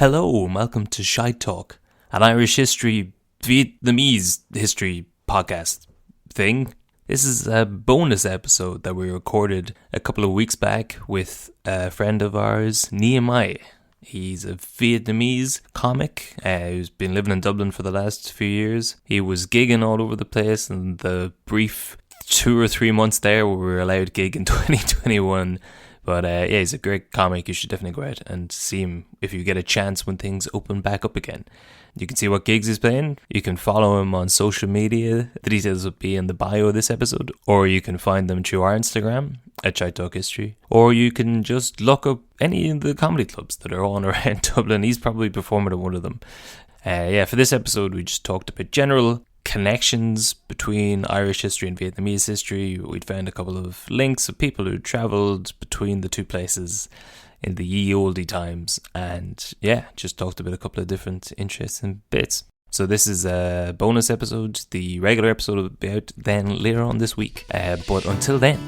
Hello and welcome to Shy Talk, an Irish history, Vietnamese history podcast thing. This is a bonus episode that we recorded a couple of weeks back with a friend of ours, Nghĩa Mai. He's a Vietnamese comic who's been living in Dublin for the last few years. He was gigging all over the place in the brief 2 or 3 months there where we were allowed gig in 2021. But yeah, he's a great comic. You should definitely go out and see him if you get a chance when things open back up again. You can see what gigs he's playing. You can follow him on social media. The details will be in the bio of this episode. Or you can find them through our Instagram at Shy Talk History. Or you can just look up any of the comedy clubs that are on around Dublin. He's probably performing at one of them. Yeah, for this episode, we just talked about general connections between Irish history and Vietnamese history. We'd found a couple of links of people who travelled between the two places in the ye olde times, and yeah, just talked about a couple of different interesting bits. So this is a bonus episode. The regular episode will be out then later on this week, but until then,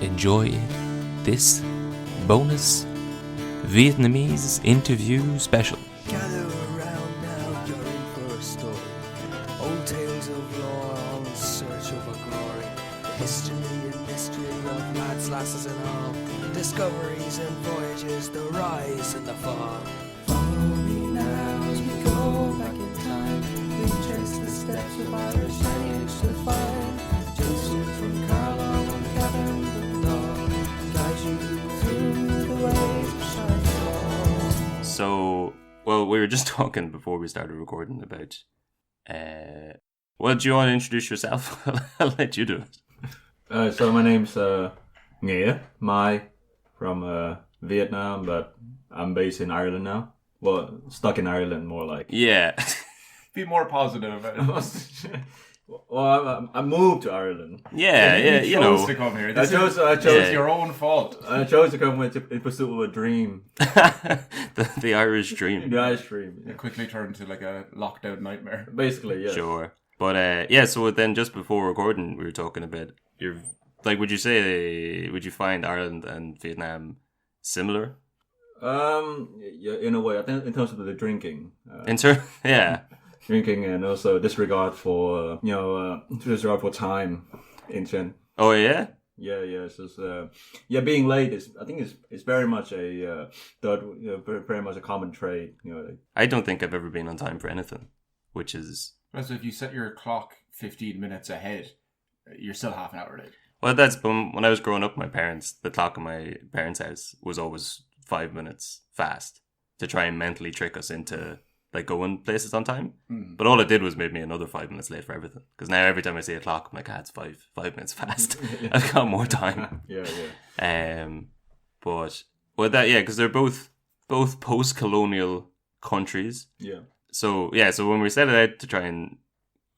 enjoy this bonus Vietnamese interview special. Gather around now, you're in for a story. Old tales of lore, all in search of a glory. The history and mystery of lads, lasses and all. Discoveries and voyages, the rise and the fall. Follow me now as we go back in time. We trace the steps of Irish heritage to find. Joseph from Carlisle and Gavin and Dawn guide you through the ways of Shy. So, well, we were just talking before we started recording about, well, do you want to introduce yourself? I'll let you do it. So my name's Nghĩa Mai from Vietnam, but I'm based in Ireland now. Well, stuck in Ireland more like. Yeah. Be more positive about it. Well, I moved to Ireland. Yeah, you know. To come here. I chose It's your own fault. I chose to come in pursuit of a dream. the Irish dream. The Irish dream. It quickly turned to like a lockdown nightmare. Basically, yeah. Sure. But yeah, so then just before recording, we were talking about your, like, would you find Ireland and Vietnam similar? Yeah, in a way. I think in terms of the drinking. Yeah. Drinking and also disregard for, disregard for time in Chen. Oh, yeah? Yeah. It's just, being late is, I think it's very much a very much a common trait. I don't think I've ever been on time for anything, which is. So if you set your clock 15 minutes ahead, you're still half an hour late. Well, that's when I was growing up. The clock in my parents' house was always 5 minutes fast to try and mentally trick us into like going places on time. But all it did was made me another 5 minutes late for everything. Because now every time I see a clock, I'm like, it's 5 minutes fast. I've got more time. Yeah. But well, because they're both post-colonial countries. Yeah. So when we set it out to try and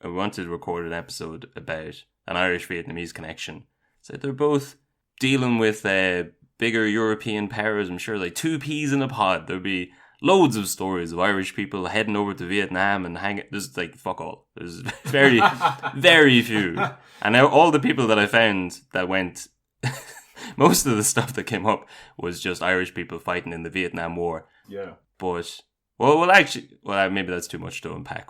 we wanted to record an episode about an Irish-Vietnamese connection, so they're both dealing with bigger European powers. I'm sure like two peas in a pod. There'll be loads of stories of Irish people heading over to Vietnam and hanging. There's like fuck all. There's very, very few. And now all the people that I found that went, most of the stuff that came up was just Irish people fighting in the Vietnam War. Yeah. But well, maybe that's too much to unpack.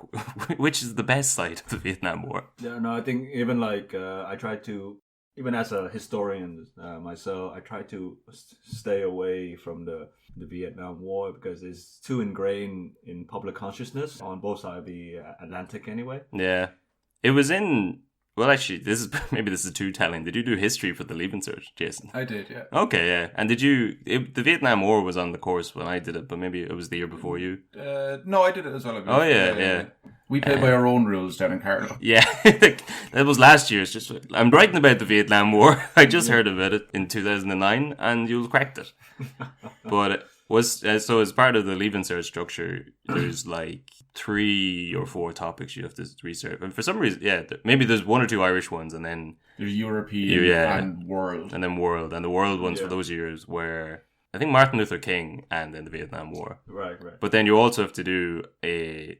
Which is the best side of the Vietnam War? Yeah, no, I think even like I try to, even as a historian myself, I try to stay away from the Vietnam War because it's too ingrained in public consciousness on both sides of the Atlantic anyway. Yeah. It was in... Well, actually, this is too telling. Did you do history for the Leaving Cert, Jason? I did, yeah. Okay, yeah. And the Vietnam War was on the course when I did it, but maybe it was the year before you. No, I did it as well. Oh, yeah. We played by our own rules down in Carlisle. Yeah, that was last year's. I'm writing about the Vietnam War. I just heard about it in 2009, and you cracked it. But so as part of the Leaving Cert structure, there's like 3 or 4 topics you have to research. And for some reason, maybe there's 1 or 2 Irish ones, and then there's European and world. And then world. And the world ones for those years were, I think, Martin Luther King and then the Vietnam War. Right. But then you also have to do a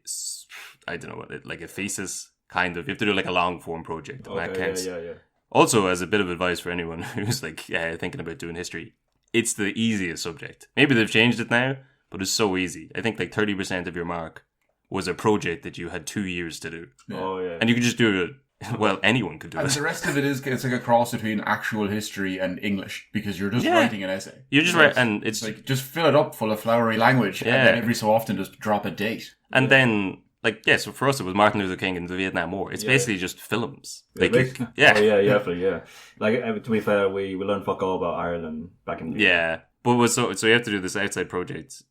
thesis, kind of. You have to do like a long form project. And that counts. Yeah. Also, as a bit of advice for anyone who's like thinking about doing history, it's the easiest subject. Maybe they've changed it now, but it's so easy. I think like 30% of your mark was a project that you had 2 years to do. Oh yeah. And you could just do it. Well, anyone could do And it. the rest of it is, it's like a cross between actual history and English, because you're just Yeah. writing an essay. You just write, and it's Like, just fill it up full of flowery language, and then every so often just drop a date. and then like yeah. So for us, it was Martin Luther King and the Vietnam War. It's basically just films. Like yeah, Oh, yeah, definitely, yeah. Like, to be fair, we learned fuck all about Ireland back in the yeah. But so you have to do this outside project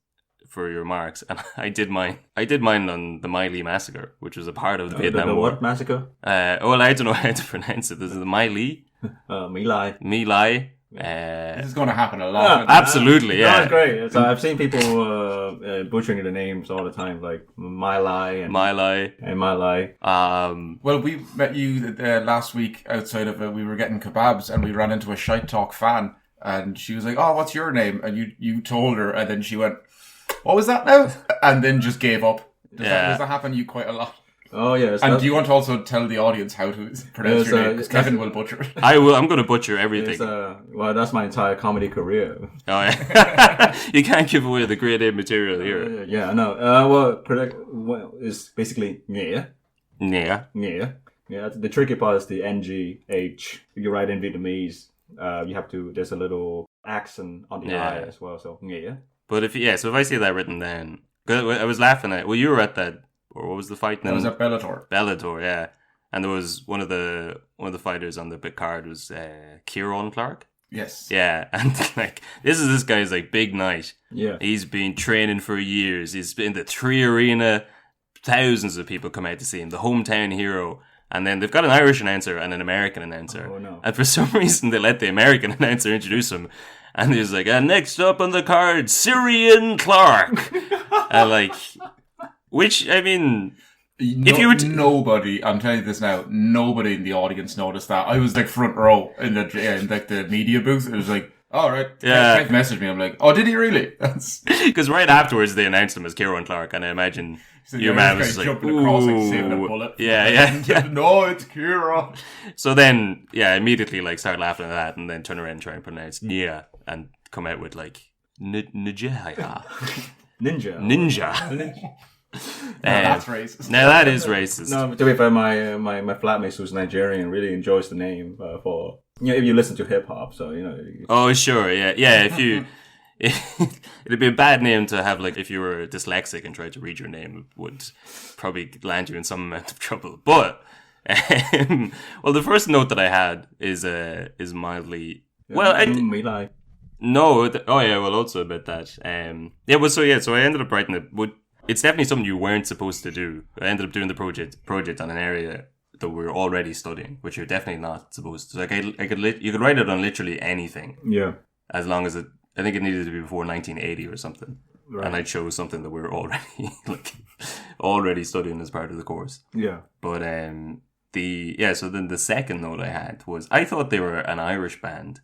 for your marks, and I did mine on the My Lai massacre, which was a part of the Vietnam the War. what massacre? Well, I don't know how to pronounce it. This is the My Lai. My Lai. My Lai. This is going to happen a lot. Absolutely, yeah. That's great. So I've seen people butchering the names all the time, like My Lai and My Lai. and My Lai. Well, we met you last week outside of we were getting kebabs, and we ran into a Shite Talk fan, and she was like, "Oh, what's your name?" And you told her, and then she went, "What was that now?" And then just gave up. Does that happen to you quite a lot? Oh yeah. And do you want to also tell the audience how to pronounce your name? Because Kevin will butcher it. I will. I'm going to butcher everything. Well, that's my entire comedy career. Oh, yeah. You can't give away the grade A material here. Yeah, no. It's basically Nghĩa. Yeah. Nghĩa. Yeah. The tricky part is the NGH. You write in Vietnamese. You have to. There's a little accent on the I as well. So Nghĩa. But if I see that written down, 'cause I was laughing at. Well, you were at that. Or what was the fight? That was at Bellator. Bellator, yeah. And there was one of the fighters on the big card was Kieran Clark. Yes. Yeah, and like this guy's like big night. Yeah. He's been training for years. He's been in the 3 Arena. Thousands of people come out to see him. The hometown hero. And then they've got an Irish announcer and an American announcer. Oh no! And for some reason they let the American announcer introduce him. And he was like, and next up on the card, Syrian Clark. And like. Which, I mean, if you were nobody, I'm telling you this now, nobody in the audience noticed that. I was like front row in the media booth. It was like, all right, yeah. Kev messaged me. I'm like, oh, did he really? Because right afterwards they announced him as Kieran Clark, and I imagine your man was like, jumping across like saving a bullet. Yeah. No, it's Kieran. So then, immediately like start laughing at that, and then turn around and try and pronounce yeah, and come out with like Ninja. That's racist. Now that is racist. No, to be fair, my flatmate who's Nigerian really enjoys the name for if you listen to hip hop, so Oh sure, yeah. If you, it'd be a bad name to have. Like if you were dyslexic and tried to read your name, it would probably land you in some amount of trouble. But well, the first note that I had is mildly well. Me like no. Also about that. So I ended up writing it. It's definitely something you weren't supposed to do. I ended up doing the project on an area that we were already studying, which you're definitely not supposed to. Like you could write it on literally anything. Yeah. As long as I think it needed to be before 1980 or something. Right. And I chose something that we were already studying as part of the course. Yeah. But so then the second note I had was I thought they were an Irish band.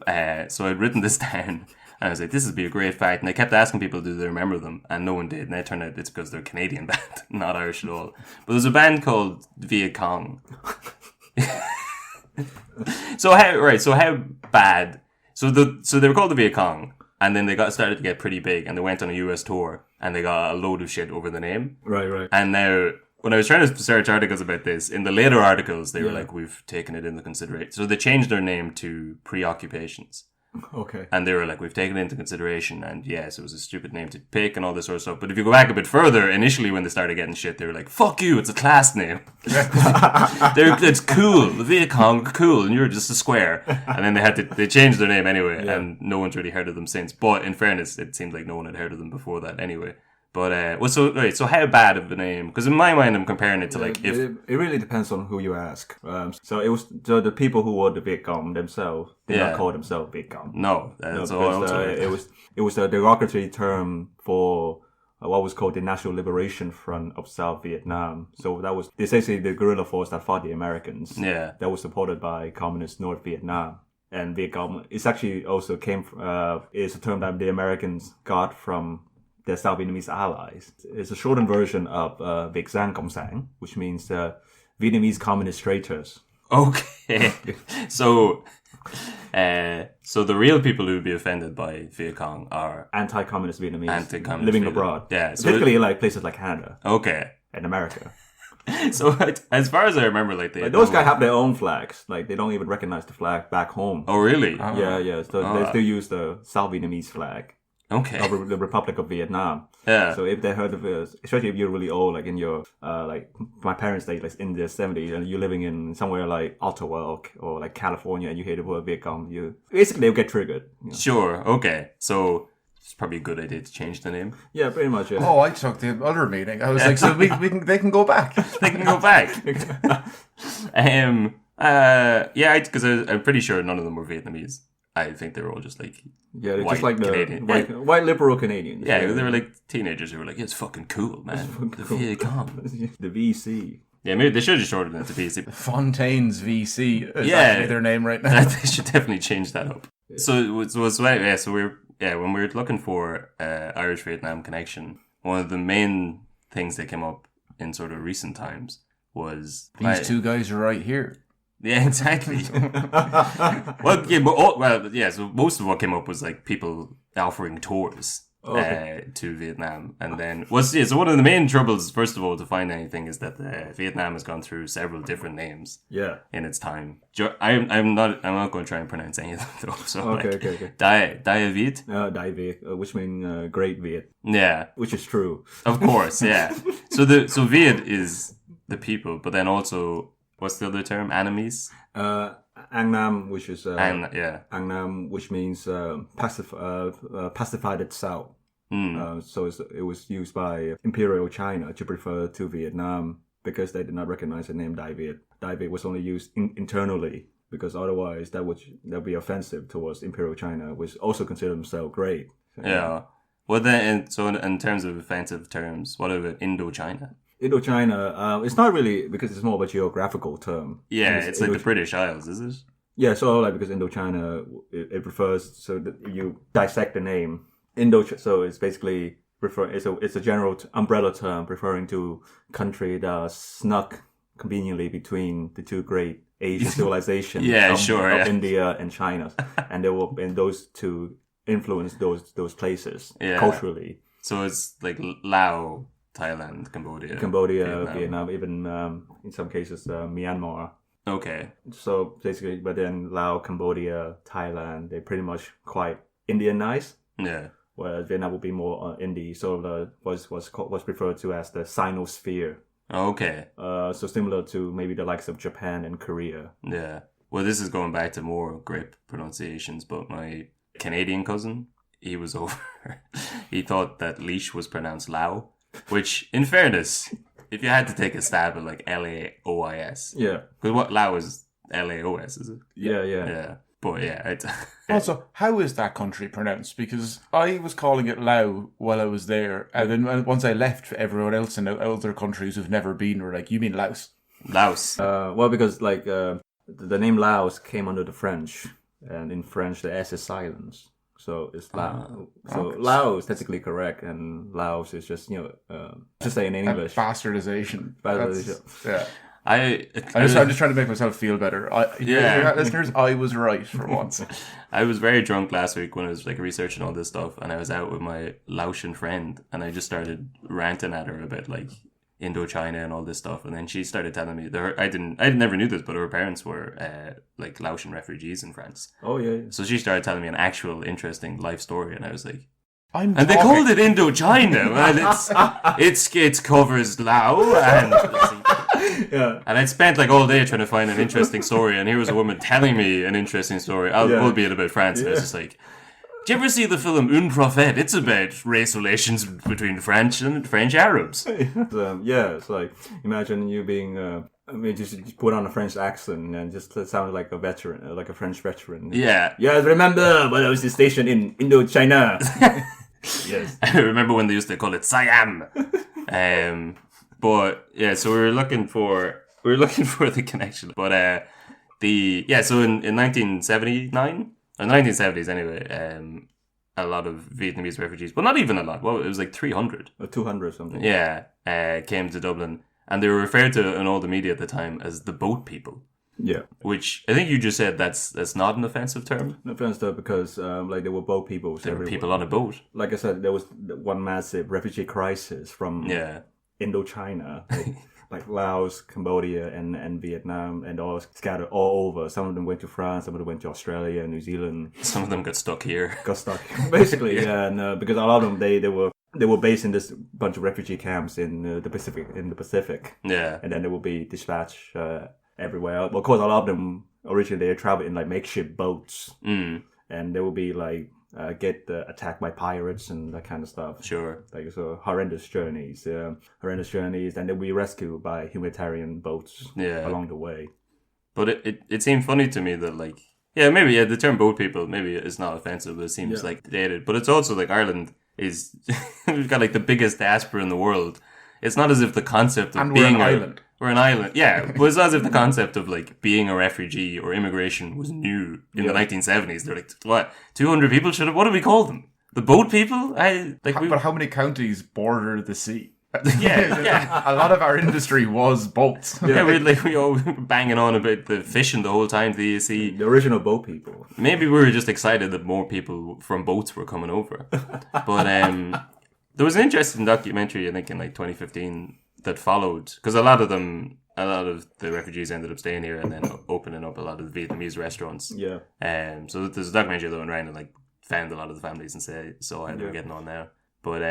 So I'd written this down. And I was like, this would be a great fact. And I kept asking people, do they remember them? And no one did. And it turned out it's because they're a Canadian band, not Irish at all. But there's a band called Viet Cong. So how bad? So they were called the Viet Cong. And then they started to get pretty big. And they went on a US tour. And they got a load of shit over the name. Right. And now, when I was trying to search articles about this, in the later articles, they were like, we've taken it into consideration. So they changed their name to Preoccupations. Okay. And they were like, we've taken it into consideration, and yes, it was a stupid name to pick and all this sort of stuff. But if you go back a bit further, initially when they started getting shit, they were like, fuck you, it's a class name. It's cool. The Viet Cong are cool, and you're just a square. And then they changed their name anyway, and no one's really heard of them since. But in fairness, it seemed like no one had heard of them before that anyway. But so how bad of a name? Because in my mind, I'm comparing it to like if it really depends on who you ask. So the people who were the Viet Cong themselves did not call themselves Viet Cong. No, that's all. It was a derogatory term for what was called the National Liberation Front of South Vietnam. So that was essentially the guerrilla force that fought the Americans. Yeah, that was supported by communist North Vietnam. And Viet Cong, it's actually also is a term that the Americans got from their South Vietnamese allies. It's a shortened version of Viet Cong Cộng sản, which means Vietnamese communist traitors. Okay. So So the real people who would be offended by Viet Cong are Anti-communist Vietnamese Anti-communist living Vietnam- abroad. Yeah, so Particularly like places like Canada okay. and America. So as far as I remember, like Like those guys have their own flags. Like they don't even recognize the flag back home. Oh really? Yeah. So they still use the South Vietnamese flag Okay. of the Republic of Vietnam. Yeah. So if they heard of it, especially if you're really old, like in your like my parents, they like in their 70s, and you're living in somewhere like Ottawa or like California, and you hear the word Viet Cong, you basically they'll get triggered. You know? Sure. Okay. So it's probably a good idea to change the name. Yeah, pretty much. Yeah. Oh, I took the other meeting. I was like, so they can go back. They can go back. Yeah, because I'm pretty sure none of them were Vietnamese. I think they were all just like Yeah, they're white just like the Canadian. white liberal Canadians. Yeah, they were like teenagers who were like, yeah, it's fucking cool, man. The Viet Cong. the VC. Yeah, maybe they should have shortened it to VC. Fontaine's VC is Yeah. actually their name right now. They should definitely change that up. When we were looking for Irish Vietnam connection, one of the main things that came up in sort of recent times was These two guys are right here. Yeah, exactly. So most of what came up was like people offering tours to Vietnam, and then so one of the main troubles, first of all, to find anything is that Vietnam has gone through several different names. Yeah. In its time, I'm not going to try and pronounce any of them though. So Okay. Dai Viet. Dai Viet, which means Great Viet, Yeah, which is true. of course. Yeah. So Viet is the people, but then also what's the other term? Enemies. An Nam, which is And yeah. An Nam, which means pacified itself. So it was used by Imperial China to refer to Vietnam because they did not recognize the name Dai Viet. Dai Viet was only used internally because otherwise that would be offensive towards Imperial China, which also considered themselves great. Yeah. Well, then, in terms of offensive terms, what about Indochina? Indochina, it's not really because it's more of a geographical term. Yeah, it's like the British Isles, is it? Yeah, so like because Indochina, it refers so that you dissect the name so it's basically it's a general umbrella term referring to country that are snug conveniently between the two great Asian civilizations. of India and China, and they will and those two influence those places culturally. So it's like Laos, Thailand, Cambodia, Vietnam, even in some cases Myanmar. Okay. So basically, but then Laos, Cambodia, Thailand, they're pretty much quite Indianized. Yeah. Whereas Vietnam would be more Indie, so was referred to as the Sinosphere. Okay. So similar to maybe the likes of Japan and Korea. Yeah. Well, this is going back to more great pronunciations, but my Canadian cousin, he was over. He thought that leash was pronounced Lao, which, in fairness, if you had to take a stab at like Laois. Yeah. Because what Lao is Laos, is it? Yeah. Yeah. But yeah. Also, how is that country pronounced? Because I was calling it Lao while I was there, and then once I left, everyone else in other countries who've never been were like, "You mean Laos?" Laos. Well, because like the name Laos came under the French, and in French the S is silence, so it's Lao. So Lao is technically correct, and Laos is just to say in English. Bastardization. Yeah. I'm just trying to make myself feel better. Listeners, I was right for once. I was very drunk last week when I was like researching all this stuff, and I was out with my Laotian friend, and I just started ranting at her about like Indochina and all this stuff, and then she started telling me that I never knew this, but her parents were like Laotian refugees in France. Oh yeah. So she started telling me an actual interesting life story, and I was like, they called it Indochina. Well, it covers Lao and. Yeah. And I'd spent like all day trying to find an interesting story, and here was a woman telling me an interesting story, albeit about France. And I was just like, "Do you ever see the film Un Prophète? It's about race relations between French and French Arabs." It's like imagine you being. Just put on a French accent and just sound like a veteran, like a French veteran. Yeah. Yeah, I remember when I was stationed in Indochina. Yes. I remember when they used to call it Siam. But yeah, so we were looking for the connection. But so in 1979 or 1970s anyway, a lot of Vietnamese refugees, well, not even a lot. Well, it was like 300 or 200 something. Yeah, came to Dublin, and they were referred to in all the media at the time as the boat people. Yeah. which I think you just said that's not an offensive term. No offense though, because like there were boat people. There were people on a boat. Like I said, there was one massive refugee crisis from Yeah. Indochina, like Laos, Cambodia, and Vietnam, and all scattered all over. Some of them went to France, some of them went to Australia, New Zealand. Some of them got stuck here. Got stuck, basically. Yeah, and because a lot of them they were based in this bunch of refugee camps in the Pacific. Yeah. And then they will be dispatched everywhere. Well, of course, a lot of them originally they traveled in like makeshift boats, and they will be like get attacked by pirates and that kind of stuff. Sure. Like so horrendous journeys, and they'll be rescued by humanitarian boats along the way. But it seemed funny to me that like the term boat people maybe is not offensive, but it seems like dated. But it's also like Ireland is we've got like the biggest diaspora in the world. It's not as if the concept of And being we're an island. We're an island, yeah. But it's not as if the concept of like being a refugee or immigration was new in the 1970s. They're like, what? 200 people what do we call them? The boat people? But how many counties border the sea? Yeah. A lot of our industry was boats. we all banging on about the fishing the whole time to the sea. The original boat people. Maybe we were just excited that more people from boats were coming over. But there was an interesting documentary, I think, in like 2015 that followed, because a lot of the refugees ended up staying here and then opening up a lot of the Vietnamese restaurants. Yeah. So there's a documentary that went around and like found a lot of the families and saw how they were getting on now. But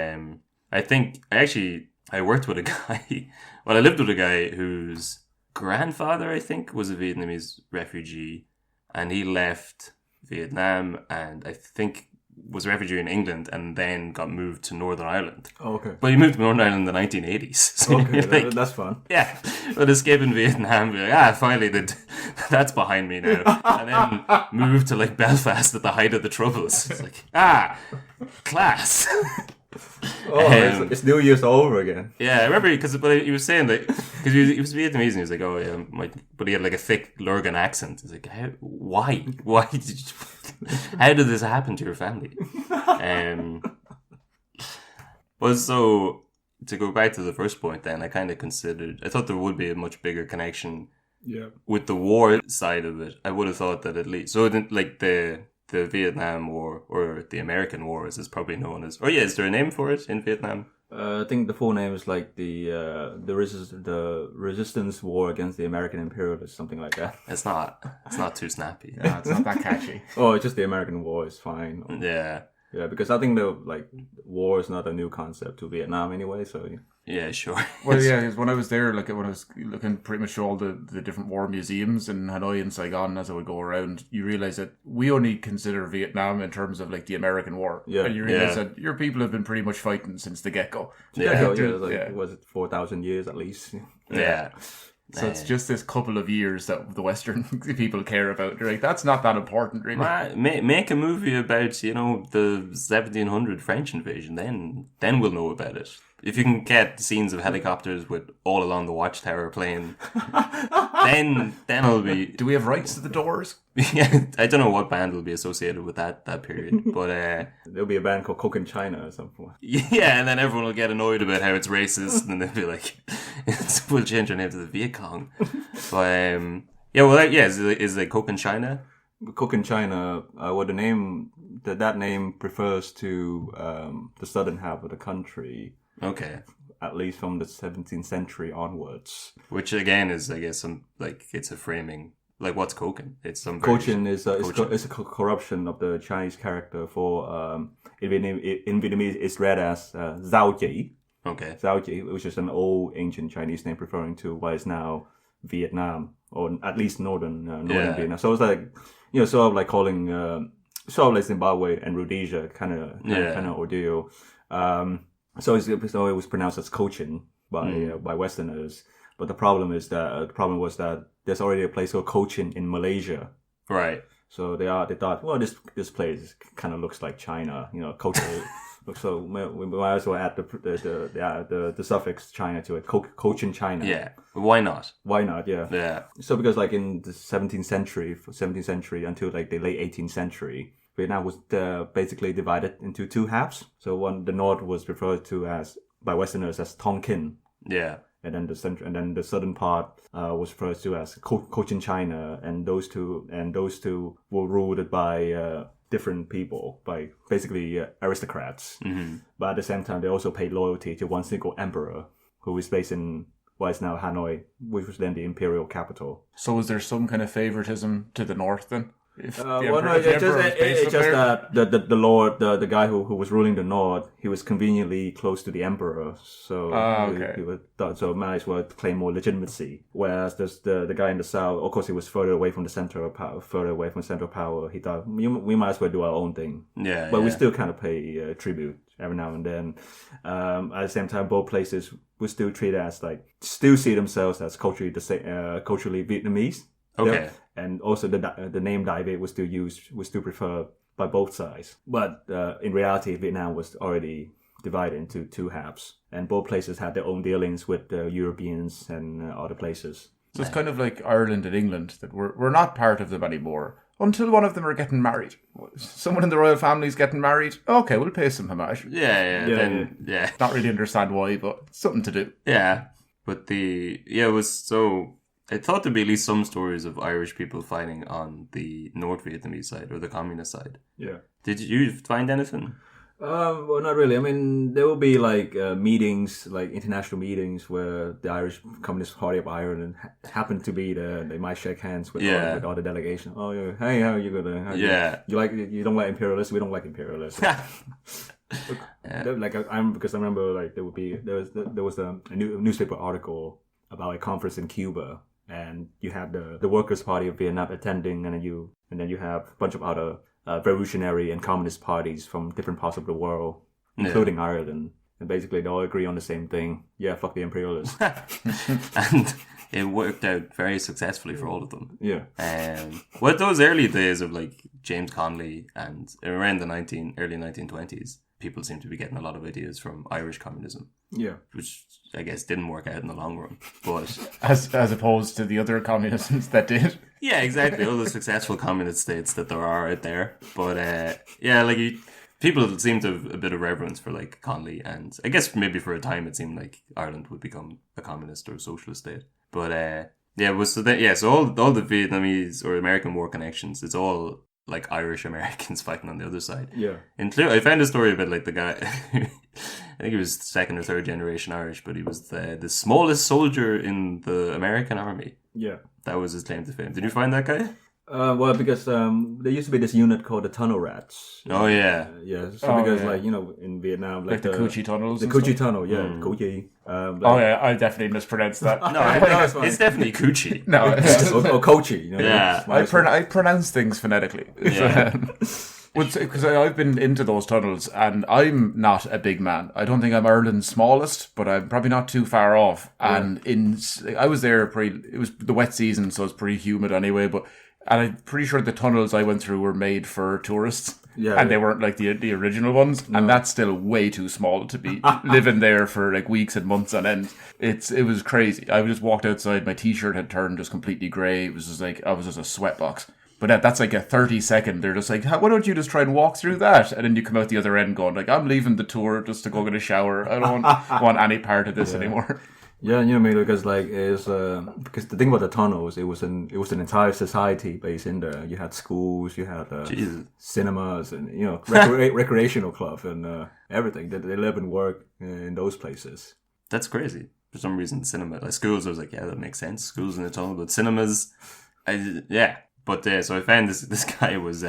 I worked with a guy. Well, I lived with a guy whose grandfather, I think, was a Vietnamese refugee, and he left Vietnam and I think was a refugee in England and then got moved to Northern Ireland. Oh, okay. But he moved to Northern Ireland in the 1980s. So Okay, that's fun. Yeah, but escaping Vietnam, be like, finally, that's behind me now. And then moved to like Belfast at the height of the Troubles. It's like, class. It's New Year's all over again. Yeah, I remember but he was saying that because he was Vietnamese and he was like, oh yeah, but he had like a thick Lurgan accent. He's like, why did you? How did this happen to your family? Well, so to go back to the first point, then I thought there would be a much bigger connection. Yeah. With the war side of it, I would have thought that at least like the Vietnam War or the American War, as it's probably known as. Oh yeah, is there a name for it in Vietnam? I think the full name is like the Resistance War against the American imperialists, something like that. It's not too snappy. No, it's not that catchy. Oh, it's just the American War is fine. Yeah. Yeah, because I think war is not a new concept to Vietnam anyway. So yeah, sure. Well, yeah, 'cause when I was there, like when I was looking pretty much all the different war museums in Hanoi and Saigon, as I would go around, you realize that we only consider Vietnam in terms of like the American War. Yeah. And you realize that your people have been pretty much fighting since the get go. Was it 4,000 years at least? Yeah. So it's just this couple of years that the Western people care about. You're like, that's not that important, really. Make a movie about, the 1700 French invasion, then we'll know about it. If you can get scenes of helicopters with all along the watchtower playing, then it'll be... Do we have rights to the Doors? Yeah, I don't know what band will be associated with that period, but... There'll be a band called Coke in China or something. Yeah, and then everyone will get annoyed about how it's racist, and they'll be like, we'll change our name to the Viet Cong. But, is it Coke in China? Coke in China, the name, that name refers to the southern half of the country. Okay. At least from the 17th century onwards. Which again is, I guess, it's a framing. Like, what's Koken? It's some Cochin is a corruption of the Chinese character for in Vietnamese it's read as Zhao Ji. Okay. Zhao Ji, which is an old ancient Chinese name referring to what is now Vietnam, or at least northern Vietnam. So it's like, sort of like calling sort of like Zimbabwe and Rhodesia kind of ordeal. So it was pronounced as Cochin by Westerners, but the problem was that there's already a place called Cochin in Malaysia, right? So they thought, well, this place kind of looks like China, Cochin. So we might as well add the suffix China to it, Cochin China. Yeah, why not? Why not? Yeah. Yeah. So because like in the 17th century until like the late 18th century. Vietnam was basically divided into two halves. So the north was referred to by Westerners as Tonkin. Yeah. and then the southern part was referred to as Cochin China, and those two were ruled by different people, by basically aristocrats. Mm-hmm. But at the same time, they also paid loyalty to one single emperor who was based in what is now Hanoi, which was then the imperial capital. So was there some kind of favoritism to the north then? If the It's just that the lord, the guy who was ruling the north, he was conveniently close to the emperor, so so might as well claim more legitimacy. Whereas the guy in the south, of course, he was further away from the center of power. He thought we might as well do our own thing. Yeah, but we still kind of pay tribute every now and then. At the same time, both places would still treat as still see themselves as culturally Vietnamese. Okay. And also the name Dai Viet was still preferred by both sides. But in reality, Vietnam was already divided into two halves, and both places had their own dealings with Europeans and other places. So it's kind of like Ireland and England, that we're not part of them anymore until one of them are getting married. Someone in the royal family's getting married. Okay, we'll pay some homage. Yeah. Not really understand why, but something to do. Yeah, but it was so. I thought there'd be at least some stories of Irish people fighting on the North Vietnamese side or the communist side. Yeah. Did you find anything? Well, not really. I mean, there will be meetings, international meetings, where the Irish Communist Party of Ireland happen to be there. They might shake hands with all the delegation. Oh, yeah. Hey, how are you gonna? You don't like imperialists? We don't like imperialists. Because I remember there was a newspaper article about a conference in Cuba. And you had the Workers' Party of Vietnam attending, and then you have a bunch of other revolutionary and communist parties from different parts of the world, including Ireland. And basically, they all agree on the same thing. Yeah, fuck the imperialists. And it worked out very successfully for all of them. Yeah. What those early days of James Connolly and around the early 1920s, people seem to be getting a lot of ideas from Irish communism. Yeah. Which I guess didn't work out in the long run. But as opposed to the other communisms that did. Yeah, exactly. All the successful communist states that there are out there. But people seem to have a bit of reverence for Connolly, and I guess maybe for a time it seemed like Ireland would become a communist or socialist state. But so all the Vietnamese or American war connections, it's all Irish Americans fighting on the other side. Yeah. I found a story about the guy. I think he was second or third generation Irish, but he was the smallest soldier in the American army. Yeah. That was his claim to fame. Did you find that guy? Well, because there used to be this unit called the Tunnel Rats. Oh, yeah. Yeah. So in Vietnam, the Cu Chi tunnels. The Cu Chi tunnel, yeah. Cu Chi. I definitely mispronounced that. No, it's definitely Coochie. No, or Kochi. Yeah. I pronounce things phonetically. Yeah. Because I've been into those tunnels, and I'm not a big man. I don't think I'm Ireland's smallest, but I'm probably not too far off. Yeah. And I was there it was the wet season, so it's pretty humid anyway. And I'm pretty sure the tunnels I went through were made for tourists. Yeah, and they weren't the original ones. No. And that's still way too small to be living there for weeks and months on end. It was crazy. I just walked outside, my t-shirt had turned just completely grey. It was just I was just a sweatbox. But that's a 30-second. They're just why don't you just try and walk through that? And then you come out the other end going I'm leaving the tour just to go get a shower. I don't want any part of this anymore. Yeah, because because the thing about the tunnels, it was an entire society based in there. You had schools, you had cinemas, and recreational club and everything. They live and work in those places. That's crazy. For some reason, cinema schools. I was that makes sense. Schools in the tunnel, but cinemas, But so I found this guy was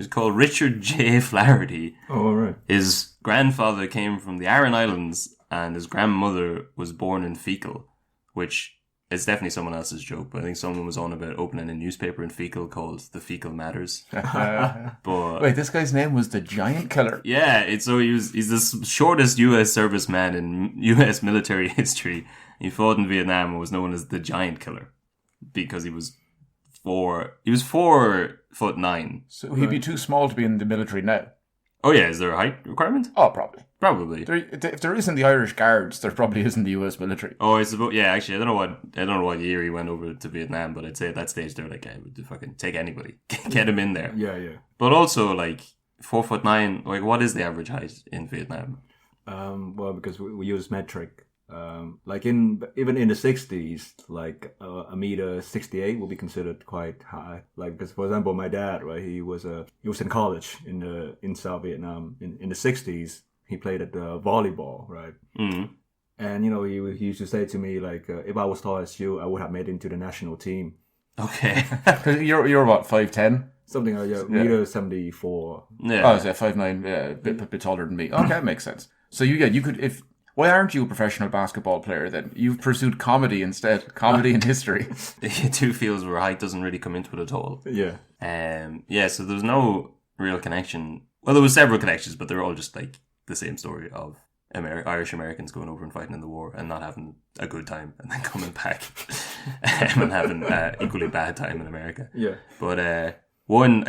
called Richard J. Flaherty. Oh, right. His grandfather came from the Aran Islands, and his grandmother was born in Fecal, which is definitely someone else's joke. But I think someone was on about opening a newspaper in Fecal called The Fecal Matters. But wait, this guy's name was the Giant Killer. Yeah, he's the shortest U.S. serviceman in U.S. military history. He fought in Vietnam and was known as the Giant Killer because he was 4'9". So he'd be too small to be in the military now. Oh yeah, is there a height requirement? Oh, probably. If there isn't the Irish Guards, there probably isn't the US military. Oh, I suppose. Yeah, actually, I don't know what year he went over to Vietnam, but I'd say at that stage they're I would fucking take anybody, get him in there. Yeah. But also 4'9". What is the average height in Vietnam? Well, because we use metric. Like even in the 60s, like a meter 68 will be considered quite high. Like because for example, my dad, right, he was in college in South Vietnam in the 60s. He played at volleyball, right? And he used to say to me like, if I was tall as you, I would have made it into the national team. Okay. You're what, 5'10"? Something like meter 74. Yeah. Oh, is that 5'9"? Yeah, a bit taller than me. Okay, that makes sense. So you could if. Why aren't you a professional basketball player then? You've pursued comedy instead. Comedy and history. Two fields where height doesn't really come into it at all. Yeah. So there's no real connection. Well, there was several connections, but they're all just like the same story of Irish Americans going over and fighting in the war and not having a good time and then coming back and having equally bad time in America. Yeah. But I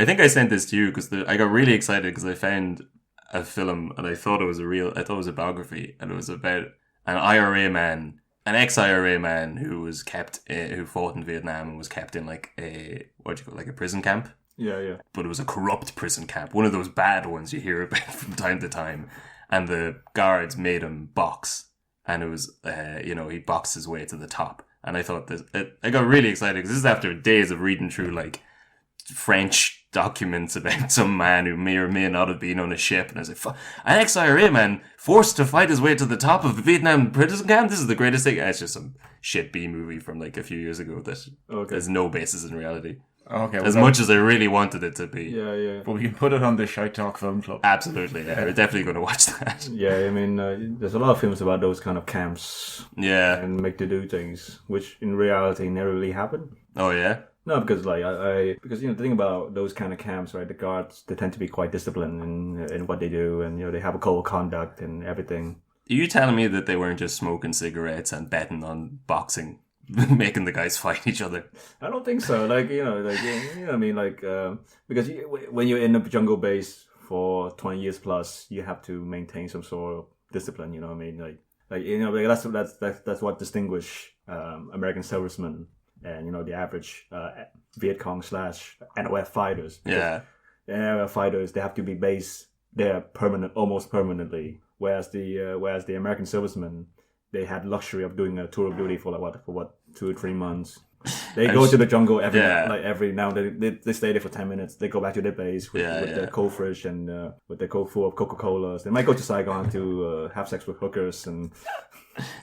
think I sent this to you because I got really excited because I found a film and I thought it was a biography, and it was about an ex-IRA man who was who fought in Vietnam and was kept in like a prison camp. Yeah. But it was a corrupt prison camp, one of those bad ones you hear about from time to time. And the guards made him box, and it was he boxed his way to the top. And I thought I got really excited because this is after days of reading through like French documents about some man who may or may not have been on a ship, and I was like, an ex-IRA man forced to fight his way to the top of the Vietnam prison camp? This is the greatest thing. It's just some shit B movie from like a few years ago that has no basis in reality. Okay, as much as I really wanted it to be. Yeah. But we can put it on the Shite Talk Film Club. Absolutely, yeah. We're definitely going to watch that. Yeah, I mean, there's a lot of films about those kind of camps. Yeah. And make to do things, which in reality never really happen. Oh, yeah? No, because like because the thing about those kind of camps, right? The guards, they tend to be quite disciplined in what they do, and they have a code of conduct and everything. Are you telling me that they weren't just smoking cigarettes and betting on boxing, making the guys fight each other? I don't think so. Like I mean, like because when you're in a jungle base for 20 years plus, you have to maintain some sort of discipline. You know what I mean? That's what distinguish American servicemen and the average Viet Cong / NOF fighters. Yeah, the NOF fighters, they have to be based there almost permanently, whereas the American servicemen, they had luxury of doing a tour of duty for 2 or 3 months. They go to the jungle every now and then. They stay there for 10 minutes. They go back to their base with their cold fridge and with their cold full of Coca-Colas. They might go to Saigon to have sex with hookers and.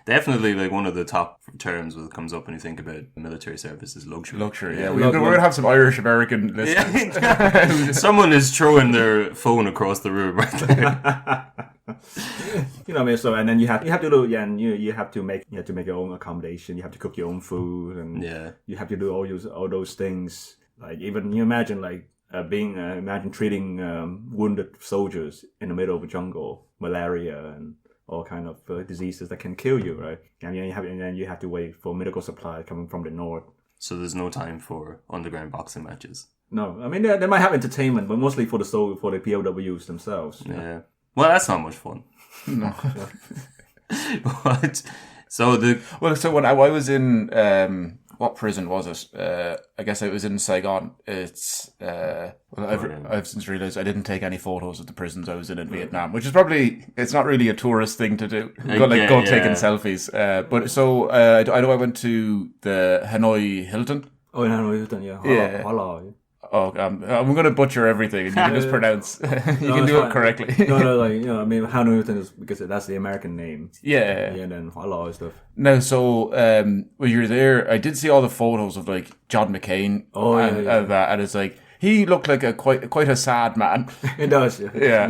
Definitely, like one of the top terms that comes up when you think about military service is luxury. Luxury, yeah. We're going to have some Irish American listeners. Yeah. Someone is throwing their phone across the room right there. What I mean? So, and then you have to do, and you have to make your own accommodation. You have to cook your own food, and you have to do all those things. Like even you imagine imagine treating wounded soldiers in the middle of a jungle, malaria and all kind of diseases that can kill you, right? And then you have to wait for medical supply coming from the north. So there's no time for underground boxing matches. No, I mean they might have entertainment, but mostly for the POWs themselves. Yeah. Well, that's not much fun. No. What? So when I was in what prison was it? I guess it was in Saigon. It's I've since realised I didn't take any photos of the prisons I was in Vietnam, which is probably it's not really a tourist thing to do. Go taking selfies. But so I know I went to the Hanoi Hilton. Oh, Hanoi Hilton, yeah. Yeah. Oh, I'm going to butcher everything, and you can just pronounce. You can do it correctly. No, I mean, Hanoi Hilton is because that's the American name. Yeah. And then Halo and stuff. No, so when you're there, I did see all the photos of like John McCain. And it's like he looked like quite a sad man. It does. Yeah.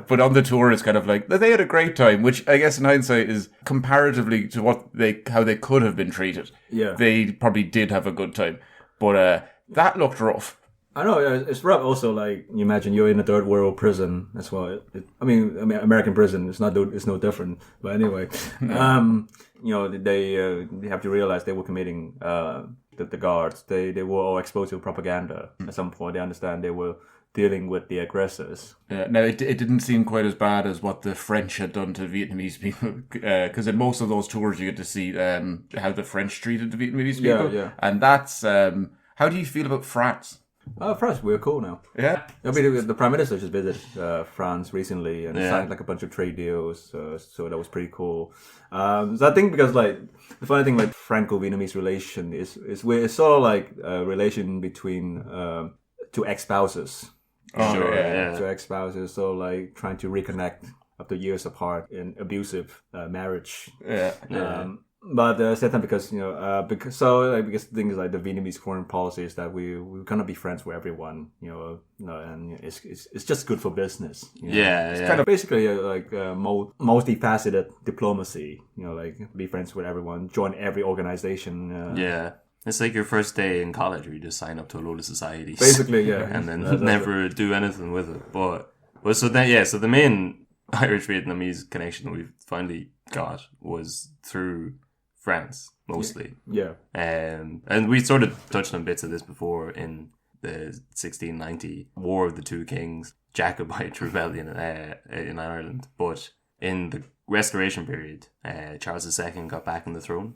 But on the tour, it's kind of like they had a great time, which I guess in hindsight is comparatively to how they could have been treated. Yeah. They probably did have a good time, but. That looked rough. I know, it's rough. Also, like you imagine you're in a third world prison. That's why. I mean, American prison. It's no different. But anyway, they have to realize they were committing the guards. They were all exposed to propaganda at some point. They understand they were dealing with the aggressors. Now, it didn't seem quite as bad as what the French had done to Vietnamese people, because in most of those tours you get to see how the French treated the Vietnamese people. Yeah. And that's. How do you feel about France? France, we're cool now. Yeah. I mean, the Prime Minister just visited France recently and Yeah. signed like a bunch of trade deals, so that was pretty cool. So I think because like the funny thing, like Franco-Vietnamese relation is it's sort of like a relation between two ex-spouses. Oh, Sure, yeah. Two ex-spouses, so like trying to reconnect after years apart in abusive marriage. Yeah. But at the same time, because because things like the Vietnamese foreign policy is that we're gonna be friends with everyone, and it's just good for business. Yeah, yeah. Kind of basically multifaceted diplomacy. Like be friends with everyone, join every organization. Yeah. It's like your first day in college where you just sign up to a load of societies. Basically, yeah. And then never do anything with it. But so the main Irish Vietnamese connection we finally got was through France, mostly. Yeah. And we sort of touched on bits of this before in the 1690 War of the Two Kings, Jacobite rebellion in Ireland. But in the Restoration period, Charles II got back on the throne.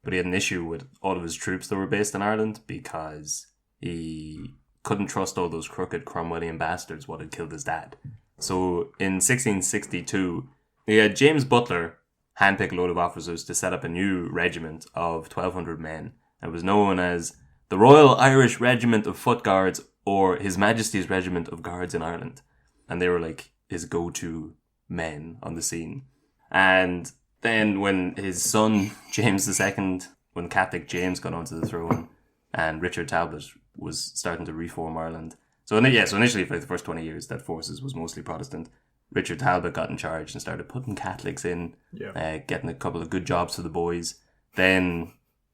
But he had an issue with all of his troops that were based in Ireland because he couldn't trust all those crooked Cromwellian bastards what had killed his dad. So in 1662, he had James Butler handpick a load of officers to set up a new regiment of 1,200 men. It was known as the Royal Irish Regiment of Foot Guards or His Majesty's Regiment of Guards in Ireland. And they were like his go-to men on the scene. And then when his son, James II, when Catholic James got onto the throne and Richard Talbot was starting to reform Ireland. So initially for the first 20 years that forces was mostly Protestant. Richard Talbot got in charge and started putting Catholics in, getting a couple of good jobs for the boys. Then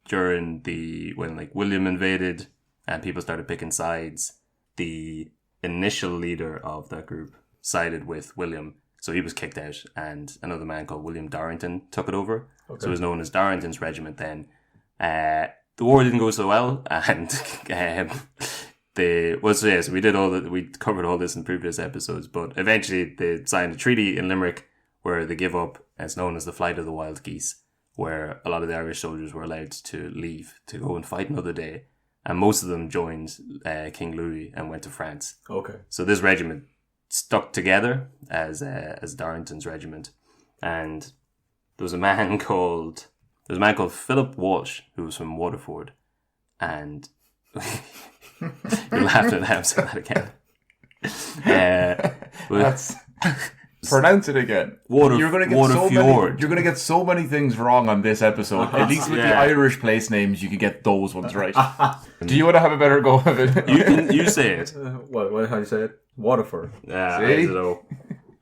when William invaded and people started picking sides, the initial leader of that group sided with William. So he was kicked out and another man called William Darrington took it over. Okay. So it was known as Darrington's regiment then. The war didn't go so well and we covered all this in previous episodes, but eventually they signed a treaty in Limerick where they give up, and it's known as the Flight of the Wild Geese, where a lot of the Irish soldiers were allowed to leave to go and fight another day, and most of them joined King Louis and went to France. Okay. So this regiment stuck together as Darrington's regiment, and there was a man called Philip Walsh who was from Waterford, and you're laughing at how I'm saying that again. Pronounce it again. You're going to get so many things wrong on this episode. At least with the Irish place names, you can get those ones right. Do you want to have a better go of it? You say it. How do you say it? Waterford. I don't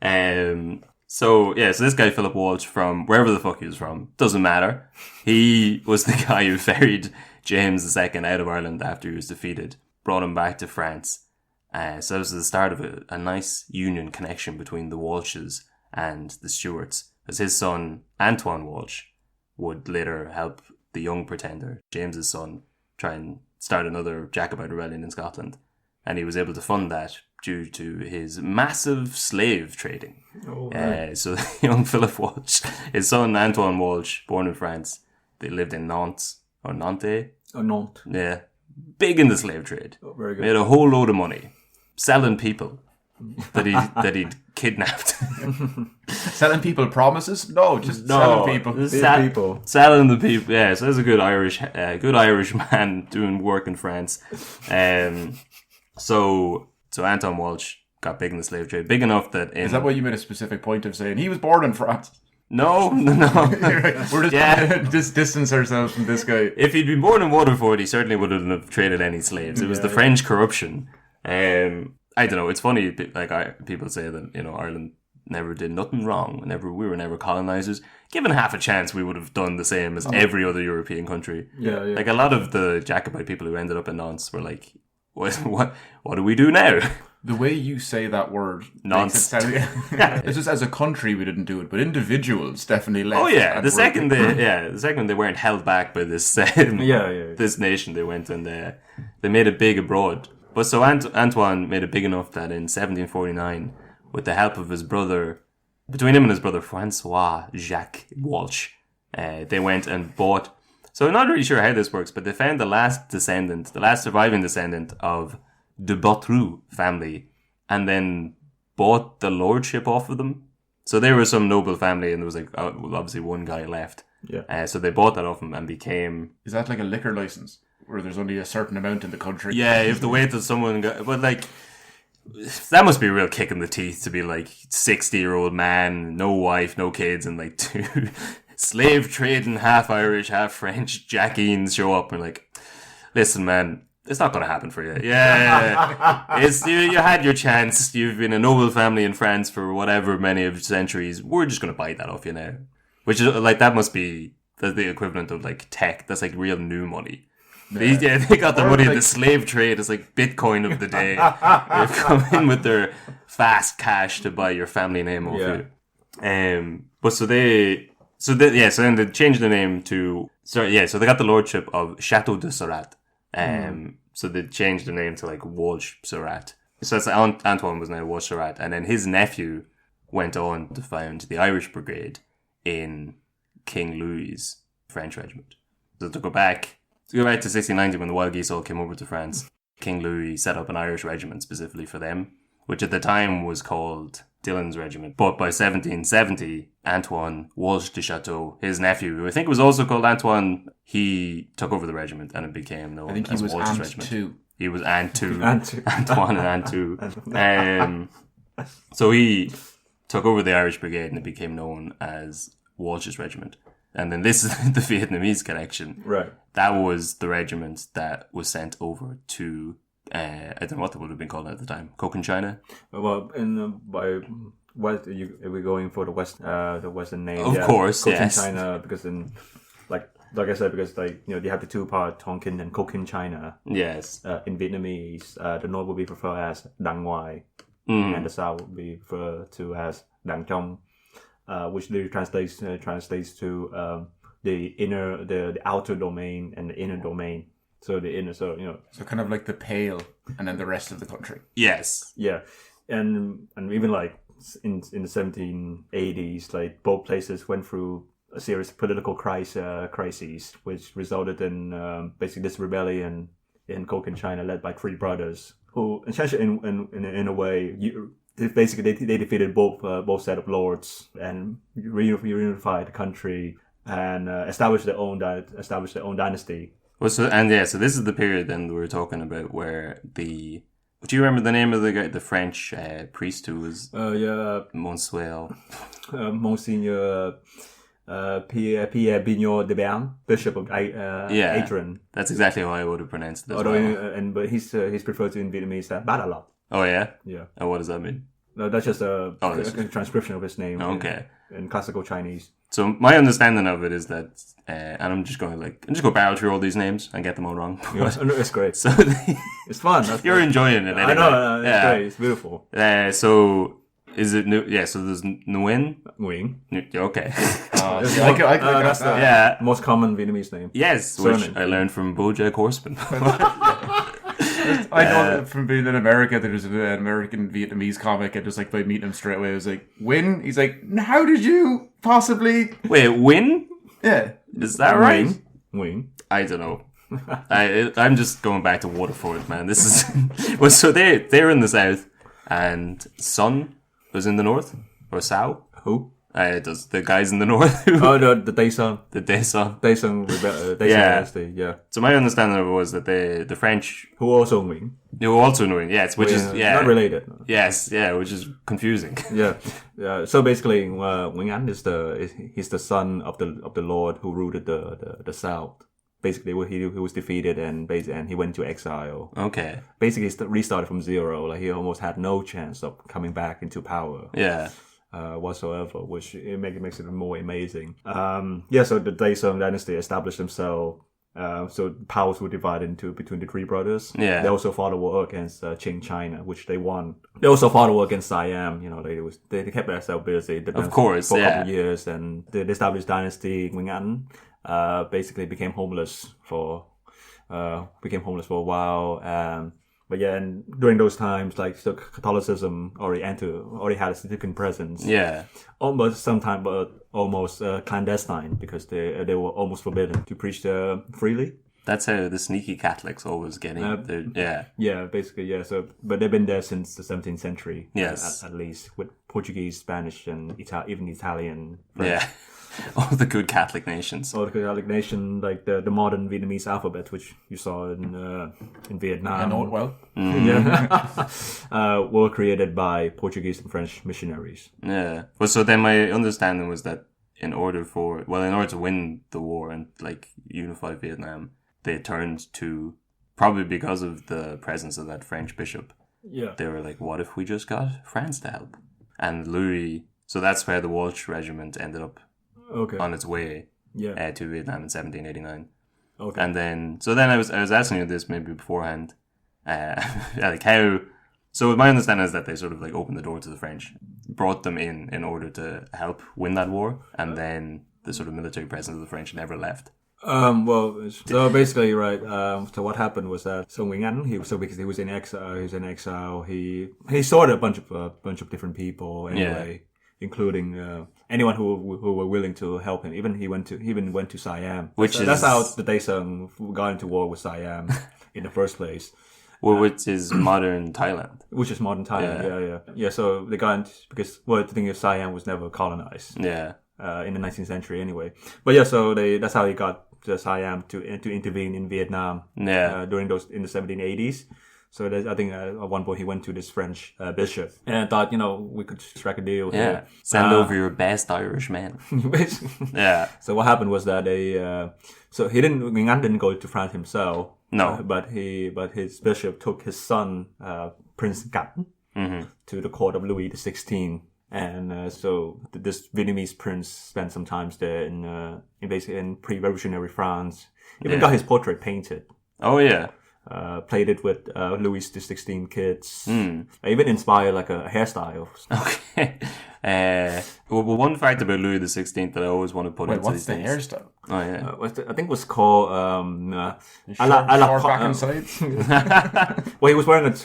know. So this guy Philip Walsh from wherever the fuck he was from, doesn't matter. He was the guy who ferried James II out of Ireland after he was defeated, brought him back to France. So that was the start of a nice union connection between the Walshes and the Stuarts, as his son Antoine Walsh would later help the young Pretender, James's son, try and start another Jacobite rebellion in Scotland. And he was able to fund that due to his massive slave trading. So young Philip Walsh, his son Antoine Walsh, born in France, they lived in Nantes. Nantes. Yeah. Big in the slave trade. Oh, very good. Made a whole load of money. Selling people that he'd kidnapped. Selling people promises? No, just selling people. People. Selling the people. Yeah, so there's a good Irish man doing work in France. So Anton Walsh got big in the slave trade. Big enough that Is that why you made a specific point of saying he was born in France? No. We're just just distance ourselves from this guy. If he'd been born in Waterford, he certainly wouldn't have traded any slaves. It was the French corruption. I don't know. It's funny, like people say that Ireland never did nothing wrong. We were never colonizers. Given half a chance, we would have done the same as every other European country. Yeah. Like a lot of the Jacobite people who ended up in Nantes were like, what do we do now? The way you say that word, Nonce. It's just as a country we didn't do it, but individuals definitely left. Oh yeah, the second they weren't held back by this this nation, they went and they made it big abroad. But so Antoine made it big enough that in 1749, with the help of his brother, between him and his brother Francois Jacques Walsh, they went and bought. So I'm not really sure how this works, but they found the last surviving descendant of de Botru family and then bought the lordship off of them. So they were some noble family, and there was like obviously one guy left. Yeah. So they bought that off him and became... Is that like a liquor license where there's only a certain amount in the country? Yeah, you have to wait till someone got... But like, that must be a real kick in the teeth to be like 60-year-old man, no wife, no kids, and like two slave trading, half Irish, half French Jackeens show up and like, listen, man, it's not going to happen for you. Yeah. It's you had your chance. You've been a noble family in France for whatever many of centuries. We're just going to bite that off you now. Which is like, that must be the equivalent of like tech. That's like real new money. Yeah. They got their money in the slave trade. It's like Bitcoin of the day. They've come in with their fast cash to buy your family name off you. But so then they changed the name to, so they got the lordship of Chateau de Surratt. So they changed the name to like Walsh Surratt. So that's Antoine was now Walsh Surratt, and then his nephew went on to found the Irish Brigade in King Louis's French regiment. So to go back to 1690 when the Wild Geese all came over to France, King Louis set up an Irish regiment specifically for them, which at the time was called Dillon's Regiment. But by 1770, Antoine Walsh de Chateau, his nephew, who I think was also called Antoine, he took over the regiment and it became known as Walsh's Regiment. He was Antoine and Antu. So he took over the Irish Brigade and it became known as Walsh's Regiment. And then this is the Vietnamese connection. Right. That was the regiment that was sent over to, I don't know what they would have been called at the time, Cochinchina? Well, by what are we going for the Western name? Of course, yes. Cochinchina, because in like I said, because like you have the two part Tonkin and Cochinchina. Yes. In Vietnamese, the north would be referred as Dang Ngoai, and the south would be referred to as Dang Trong. Which literally translates to the outer domain and the inner domain. So the inner, so kind of like the Pale, and then the rest of the country. Yes. Yeah, and even like in the 1780s, like both places went through a series of political crises, which resulted in basically this rebellion in Cochinchina led by three brothers who essentially in a way they defeated both set of lords and reunified the country and established their own dynasty. Well, so this is the period then we were talking about where do you remember the name of the guy, the French priest who was Monsuel? Monsignor Pierre Bignot de Bern, Bishop of Adrian. That's exactly how I would have pronounced it. But he's preferred to in Vietnamese as Badala. Oh yeah? Yeah. And what does that mean? No, that's just a transcription of his name. Okay. In classical Chinese. So my understanding of it is that, and I'm just going to barrel through all these names and get them all wrong. It's great. So it's fun. You're enjoying it. Anyway. I know. It's great. It's beautiful. So is it new? Yeah. So there's Nguyen. Okay. That's the most common Vietnamese name. Yes, which I learned from BoJack Horseman. I know that from being in America, there's an American Vietnamese comic, and just like by meeting him straight away, I was like, Win? He's like, how did you possibly... Wait, Win? Yeah. Is that right? Win. I don't know. I'm just going back to Waterford, man. This is... Well, so they're in the south, and Sun was in the north? Or Sao? Who? Does the guys in the north? The Daesun. The Daesun. Daesun dynasty, yeah. So my understanding of it was that the French... Who also Nguyen. Who also Nguyen, yes. Which is, not related. Yes, yeah, which is confusing. Yeah. So basically, Nguyen An he's the son of the lord who ruled the south. Basically, he was defeated and he went to exile. Okay. Basically, he restarted from zero. Like, he almost had no chance of coming back into power. Yeah. Whatsoever, which makes it more amazing. So the Daesun dynasty established themselves. So powers were divided between the three brothers. Yeah. They also fought a war against Qing China, which they won. They also fought a war against Siam. They kept themselves busy. Of course, for a couple of years, and the established dynasty Nguyen An basically became homeless for a while. But yeah, and during those times, like, so Catholicism already had a significant presence. Yeah. Almost clandestine, because they were almost forbidden to preach freely. That's how the sneaky Catholics always get in. Yeah, basically, yeah. So, but they've been there since the 17th century. Yes. At least with Portuguese, Spanish, and even Italian. French. Yeah. All the good Catholic nations. All the Catholic nation, like the modern Vietnamese alphabet, which you saw in Vietnam. I know it well. Yeah, were created by Portuguese and French missionaries. Yeah. Well, so then my understanding was that in order to win the war and like unify Vietnam, they turned to, probably because of the presence of that French bishop. Yeah. They were like, what if we just got France to help? And Louis, so that's where the Welsh regiment ended up on its way to Vietnam in 1789. Okay. And then, I was asking you this maybe beforehand, like how, so my understanding is that they sort of like opened the door to the French, brought them in order to help win that war, and then the sort of military presence of the French never left. Well, so basically, right. So what happened was that Nguyen Anh, because he was in exile, he sorted a bunch of different people anyway, including anyone who were willing to help him. Even he went to Siam, that's how the Daesung got into war with Siam in the first place. Well, which is modern Thailand. Which is modern Thailand, yeah. So they got into, because the thing is, Siam was never colonized. Yeah. In the 19th century, anyway. But yeah, so that's how he got Siam to intervene in Vietnam. Yeah. In the 1780s. So I think at one point he went to this French bishop and thought, we could strike a deal. Yeah. Here. Send over your best Irish men. Yeah. So what happened was that Nguyen Anh didn't go to France himself. No. But his bishop took his son, Prince Gat, to the court of Louis XVI. And so this Vietnamese prince spent some time there in pre-revolutionary France. Even got his portrait painted. Oh yeah. Played it with Louis XVI kids. Even inspired like a hairstyle. Okay. Well, one fact about Louis XVI that I always want to put into what's these the things. hairstyle? Oh yeah. I think it was called Short back and sides. Well, he was wearing like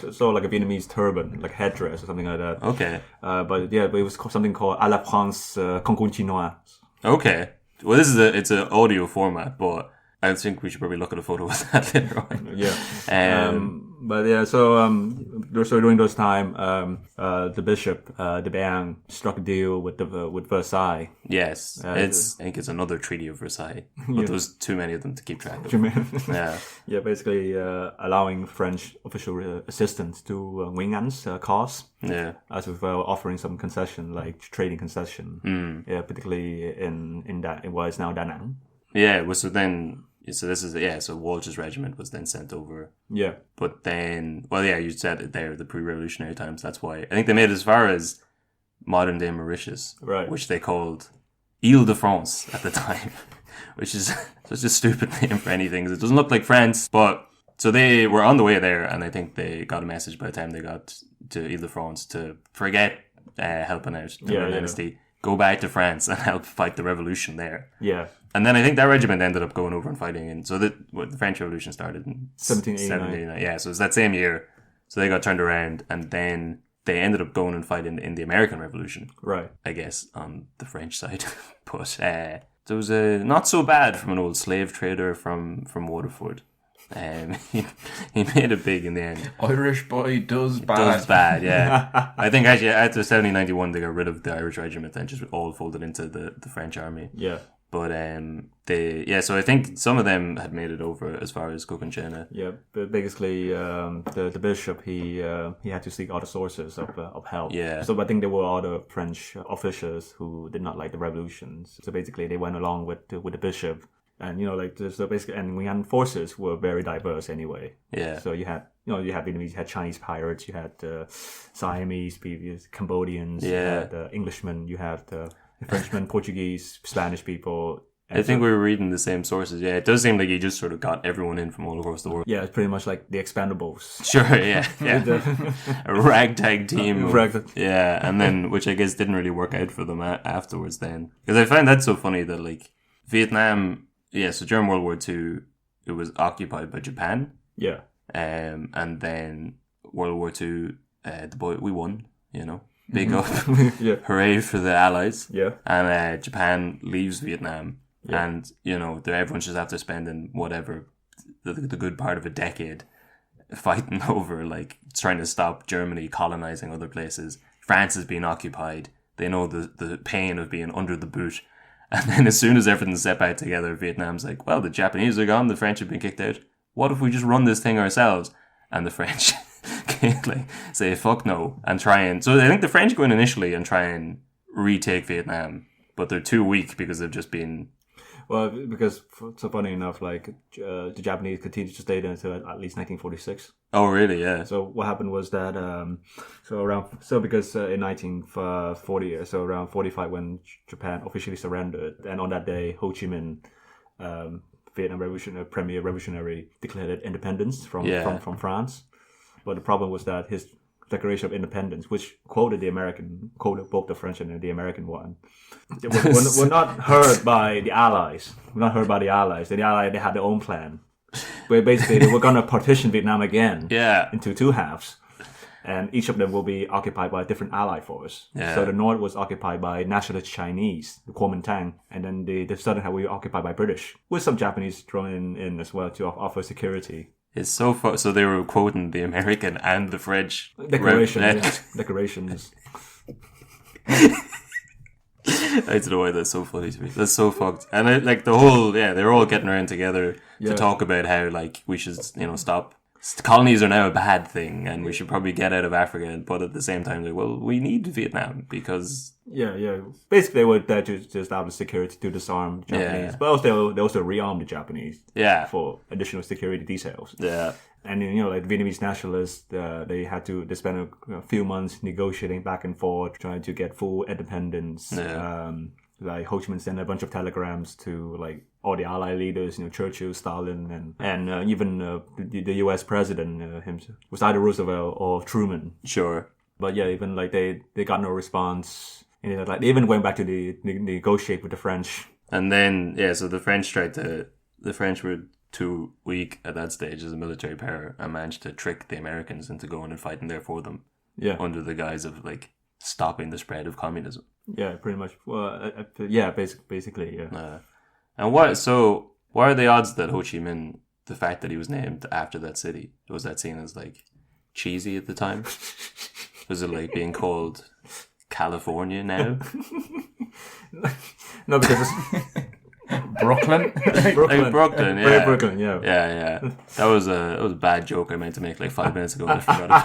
a Vietnamese turban, like headdress or something like that. Okay. But it was something called à la France Concours Chinois. Okay. Well, it's an audio format, but I think we should probably look at a photo of that later on. Yeah. But yeah, so during those time, the bishop, de Béang, struck a deal with Versailles. Yes, I think it's another Treaty of Versailles, but there's too many of them to keep track of. Yeah. Yeah, basically allowing French official assistance to Nguyen Anh's cause. Yeah. As well, offering some concession, like trading concession. Yeah, particularly in what is now Da Nang. Yeah. Well, so Walsh's regiment was then sent over. Yeah. But then, you said it there, the pre-revolutionary times. That's why I think they made it as far as modern day Mauritius, right? Which they called Ile-de-France at the time, which is such a stupid name for anything. It doesn't look like France, but so they were on the way there, and I think they got a message by the time they got to Ile-de-France to forget helping out the dynasty. Go back to France and help fight the revolution there. Yeah. And then I think that regiment ended up going over and fighting. And so the French Revolution started in 1789. Yeah, so it was that same year. So they got turned around, and then they ended up going and fighting in the American Revolution. Right. I guess on the French side. But it was not so bad from an old slave trader from Waterford. He made it big in the end. Irish boy does bad. Does bad, yeah. I think actually after 1791 they got rid of the Irish regiment and just all folded into the French army. Yeah. But so I think some of them had made it over as far as Cochinchina. Yeah, but basically the bishop he had to seek other sources of help. Yeah. So I think there were other French officials who did not like the revolutions. So basically they went along with the bishop. And so basically, and Nguyen Anh forces were very diverse anyway. Yeah. So you had Vietnamese, you had Chinese pirates, you had Siamese people, Cambodians, you had Englishmen, you had Frenchmen, Portuguese, Spanish people. I think we were reading the same sources. Yeah, it does seem like he just sort of got everyone in from all across the world. Yeah, it's pretty much like the Expendables. Sure, yeah. A ragtag team. Yeah, and then, which I guess didn't really work out for them afterwards then. Because I find that so funny that, like, Vietnam, so during World War II, it was occupied by Japan. Yeah. And then World War II, we won, Big up. Yeah. Hooray for the Allies. Yeah. And Japan leaves Vietnam. Yeah. And, everyone's just after spending whatever the good part of a decade fighting over, like, trying to stop Germany colonizing other places. France is being occupied. They know the pain of being under the boot. And then as soon as everything's set back together, Vietnam's like, well, the Japanese are gone, the French have been kicked out. What if we just run this thing ourselves? And the French like say fuck no and try and... So I think the French go in initially and try and retake Vietnam, but they're too weak because they've just been... Well, because, so funny enough, like, the Japanese continued to stay there until at least 1946. Oh, really? Yeah. So what happened was that, because in 1940, so around 45 when Japan officially surrendered, and on that day, Ho Chi Minh, Vietnam premier revolutionary, declared independence from France. But the problem was that his Declaration of Independence, which quoted both the French and the American one, were not heard by the Allies. The Allies, they had their own plan. Where basically they were going to partition Vietnam again into two halves. And each of them will be occupied by a different Allied force. Yeah. So the North was occupied by nationalist Chinese, the Kuomintang, and then the Southern half will be occupied by British, with some Japanese thrown in as well to offer security. It's so so they were quoting the American and the French declarations. I don't know why that's so funny to me. That's so fucked. And they're all getting around together to talk about how, like, we should, stop. Colonies are now a bad thing and we should probably get out of Africa. But at the same time, like, well, we need Vietnam because... Yeah. Basically, they were there to establish security to disarm the Japanese. Yeah. But they also rearmed the Japanese. Yeah. For additional security details. Yeah. And, like Vietnamese nationalists, they spent a few months negotiating back and forth, trying to get full independence. Yeah. Like Ho Chi Minh sent a bunch of telegrams to like all the Allied leaders, Churchill, Stalin, and even the U.S. president himself was either Roosevelt or Truman. Sure. But yeah, even like they got no response. Like they even went back to negotiate with the French. And then so the French were too weak at that stage as a military power and managed to trick the Americans into going and fighting there for them. Yeah. Under the guise of like stopping the spread of communism. Yeah, pretty much. Well, basically, yeah. And what are the odds that Ho Chi Minh, the fact that he was named after that city, was that seen as like cheesy at the time? Was it like being called California now? No, because it's Brooklyn. Brooklyn, yeah. Brooklyn, yeah. Yeah. That was a bad joke I meant to make like 5 minutes ago and I forgot it.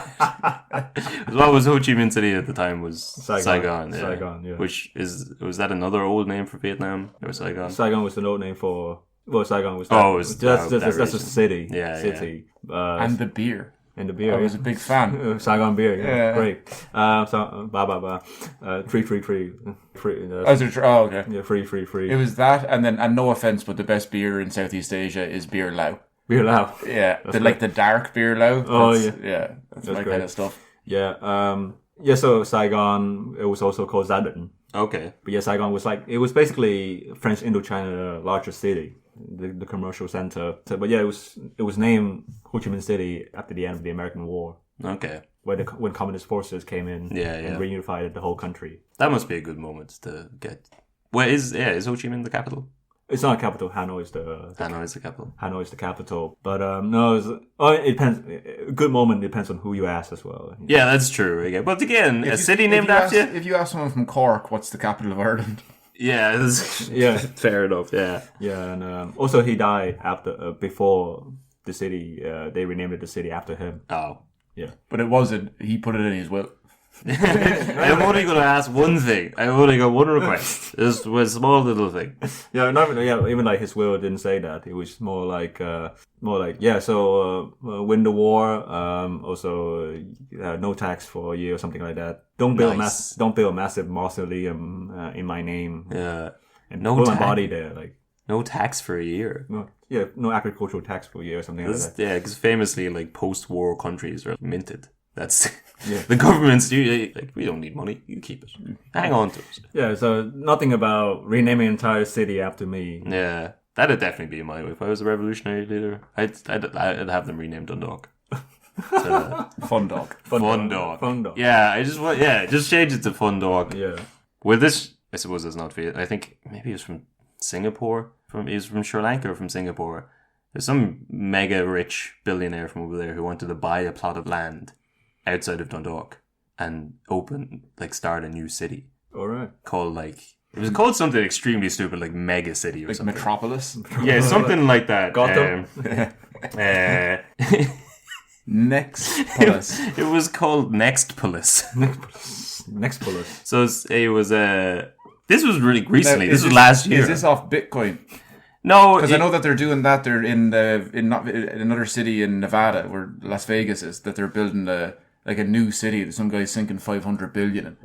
What was Ho Chi Minh City at the time was Saigon. Yeah. Saigon, yeah. Was that another old name for Vietnam or Saigon? Saigon was an old name for... Well, Saigon was... that's just a city. Yeah. City. And the beer. And the beer. I was a big fan. Saigon beer, yeah. Great. So, 333. Okay. Yeah, free. It was that, and no offense, but the best beer in Southeast Asia is Beer Lao. Beer Lao. Yeah, the dark Beer Lao. Oh, yeah. Yeah, that's my great kind of stuff. Yeah, so Saigon, it was also called Zaden. Okay. But yeah, Saigon was it was basically French Indochina largest city. The commercial center. But yeah, it was named Ho Chi Minh City after the end of the American War. Okay. When communist forces came in and reunified the whole country. That must be a good moment to get. Where is Ho Chi Minh the capital? It's not a capital. Hanoi is the capital. Hanoi is the capital. But it depends. A good moment depends on who you ask as well. Yeah, that's true. Again. But again, a city named after you. If you ask someone from Cork, what's the capital of Ireland? Yeah, fair enough. Yeah, and also he died before the city. They renamed it the city after him. Oh, yeah, but it wasn't. He put it in his will. I'm only going to ask one thing. I've only got one request. It's a small little thing. Even like his will didn't say that. It was more like So win the war. Also, no tax for a year or something like that. Don't build a massive mausoleum in my name. Yeah, and put my body there. Like no tax for a year. No agricultural tax for a year or something like that. Yeah, because famously, like post-war countries are minted. That's the governments do. Like, we don't need money. You keep it. Hang on to it. Yeah. So nothing about renaming an entire city after me. Yeah, that'd definitely be my way. If I was a revolutionary leader, I'd have them renamed Dundalk. Fun dog. Yeah, just change it to Fun Dog. Yeah. With this, I suppose it's not Viet. I think maybe he was from Singapore. He was from Sri Lanka or from Singapore. There's some mega rich billionaire from over there who wanted to buy a plot of land outside of Dundalk and start a new city All right. called it was called something extremely stupid, like Mega City or Like something. Metropolis. Yeah, something like that. Gotham. Nextpolis. It was called Nextpolis. Next bullet. So it was this was really recently. Now, this was last year. Is this off Bitcoin? No, Because I know that they're doing that. They're in another city in Nevada, where Las Vegas is. That they're building a new city that some guy's sinking 500 billion in.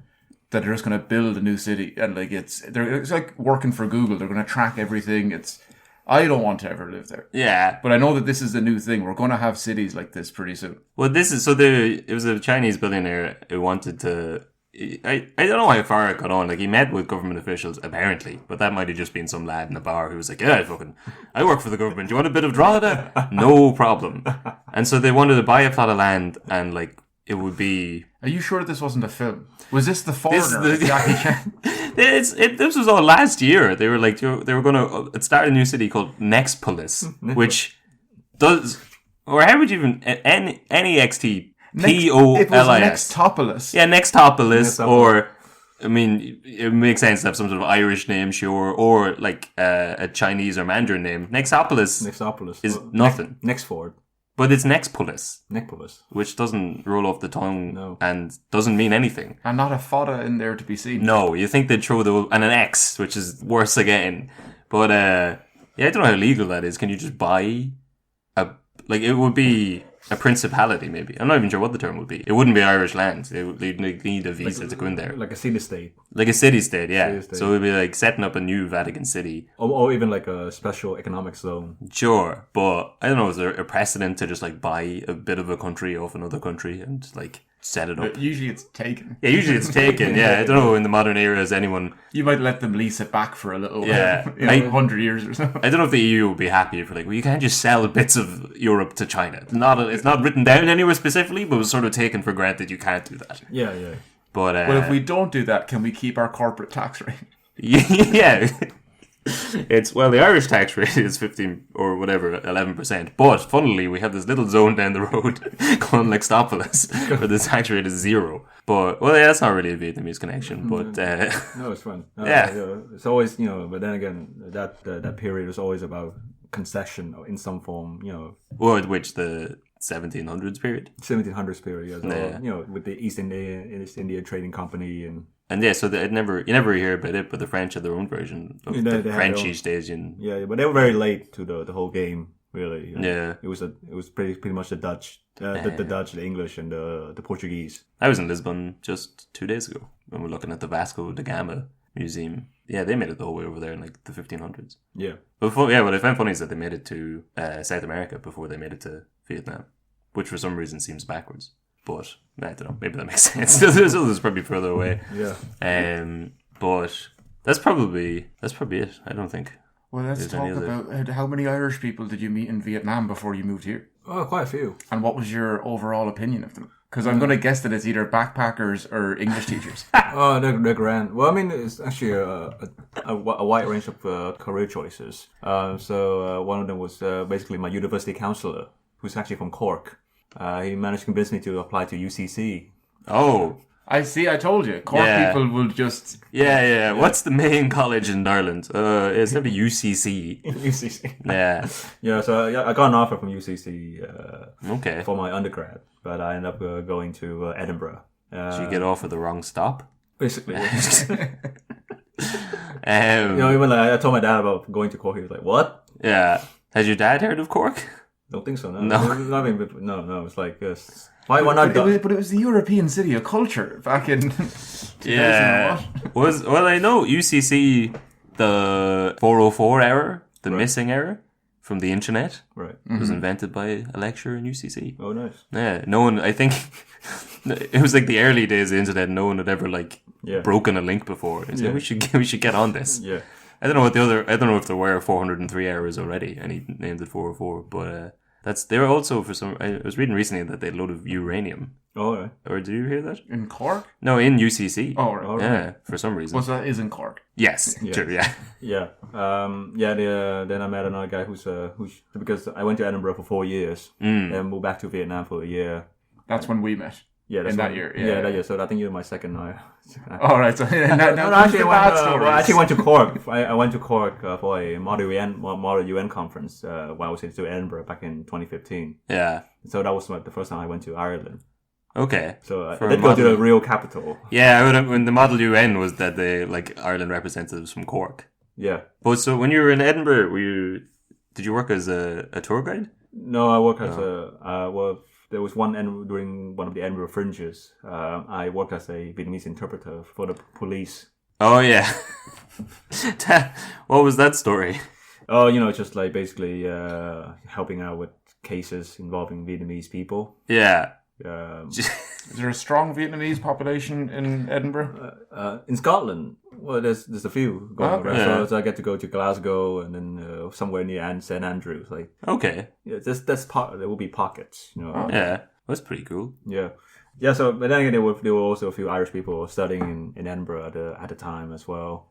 That they're just going to build a new city, and it's like working for Google. They're going to track everything. I don't want to ever live there. Yeah. But I know that this is the new thing. We're going to have cities like this pretty soon. Well, it was a Chinese billionaire who wanted to. I don't know how far it got on. Like, he met with government officials, apparently, but that might have just been some lad in a bar who was like, yeah, I work for the government. Do you want a bit of Drogheda? No problem. And so they wanted to buy a plot of land, and it would be. Are you sure this wasn't a film? Was this The Foreigner? Jackie Chan? This was all last year. They were they were going to start a new city called Nextpolis, which does, or how would you even NEXT It POLIS? was Nextopolis. Yeah, Nextopolis, or I mean, it makes sense to have some sort of Irish name, sure, or a Chinese or Mandarin name. Nextopolis is nothing, Nextford. but it's Nextpolis, Necpolis. which doesn't roll off the tongue No. and doesn't mean anything. And not a fodder in there to be seen. No, you think they'd throw and an X, which is worse again. But yeah, I don't know how legal that is. Can you just buy it would be a principality, maybe. I'm not even sure what the term would be. It wouldn't be Irish land. They'd need a visa to go in there. Like a city-state. Like a city-state, yeah. City-state. So it would be like setting up a new Vatican City. Or even like a special economic zone. Sure, but I don't know, is there a precedent to just buy a bit of a country off another country and set it up? But usually it's taken. Yeah, usually it's taken, yeah. I don't know in the modern era is anyone... You might let them lease it back for a little Yeah. 100 years or so. I don't know if the EU would be happy if you can't just sell bits of Europe to China. It's not written down anywhere specifically, but it was sort of taken for granted you can't do that. Yeah, yeah. But Well, if we don't do that, can we keep our corporate tax rate? yeah. The Irish tax rate is 15 or whatever, 11%. But funnily, we have this little zone down the road called Nextopolis where the tax rate is 0. But that's not really a Vietnamese connection. But No, it's fun. Yeah. It's always, but then again, that period is always about concession in some form, which the 1700s period. 1700s period, as Yeah. with the East India Trading Company And yeah, so you never hear about it, but the French had their own version of They the had French their own- East Asian. Yeah, but they were very late to the whole game, really. Yeah. It was pretty much the Dutch, the Dutch, the English, and the Portuguese. I was in Lisbon just 2 days ago when we were looking at the Vasco da Gama Museum. Yeah, they made it the whole way over there in the 1500s. Yeah. But what I found funny is that they made it to South America before they made it to Vietnam, which for some reason seems backwards. But I don't know, maybe that makes sense. There's probably further away. Yeah. But that's probably it. I don't think. Well, let's There's talk any other- about how many Irish people did you meet in Vietnam before you moved here? Oh, quite a few. And what was your overall opinion of them? Because I'm going to guess that it's either backpackers or English teachers. Oh, they're grand. Well, I mean, it's actually a wide range of career choices. So one of them was basically my university counselor, who's actually from Cork. He managed to convince me to apply to UCC. Oh, I see, I told you. Cork Yeah. people will just... yeah. What's the main college in Ireland? It's going to be UCC. UCC. Yeah. Yeah, so I got an offer from UCC Okay. for my undergrad, but I ended up going to Edinburgh. Did you get off at the wrong stop? Basically. Um, Even I told my dad about going to Cork. He was like, "What? Yeah. Has your dad heard of Cork? Don't think so. No. No. No. It's like why not? But it was the European city of culture back in 2000 Yeah. and what? I know UCC, the 404 error, the Right. missing error from the internet, Right. was invented by a lecturer in UCC. Oh, nice. Yeah, no one, I think, it was like the early days of the internet, no one had ever Yeah. broken a link before. It's like, we should get on this. Yeah. I don't know if there were 403 errors already, and he named it 404, but they were also I was reading recently that they had a load of uranium Oh, right. Or did you hear that? In Cork? No, in UCC. Oh, right. Yeah, for some reason. Well, so that is in Cork. Yes, Yeah. true, yeah. Yeah. Then I met another guy who's because I went to Edinburgh for 4 years and moved back to Vietnam for a year. That's when we met. Yeah, that's in that when- year. Yeah, Yeah, that year. So I think you're my second now. All right. So now, No, actually, I actually went to. to Cork. I went to Cork for a Model UN conference when I was in Edinburgh back in 2015. Yeah. So that was the first time I went to Ireland. Okay. So I For did a go to the model- real capital. Yeah, when the Model UN was that they like Ireland representatives from Cork. Yeah. But so when you were in Edinburgh, did you work as a tour guide? No, I work as there was during one of the Edinburgh Fringes. I worked as a Vietnamese interpreter for the police. Oh yeah. What was that story? Oh, just like basically helping out with cases involving Vietnamese people. Yeah. Is there a strong Vietnamese population in Edinburgh? In Scotland, well, there's a few going Okay. around. Yeah. So I get to go to Glasgow and then somewhere near St Andrews. Like, Okay. yeah, there will be pockets. Yeah. That's pretty cool. Yeah. Yeah, so but then again, there were also a few Irish people studying in Edinburgh at the time as well.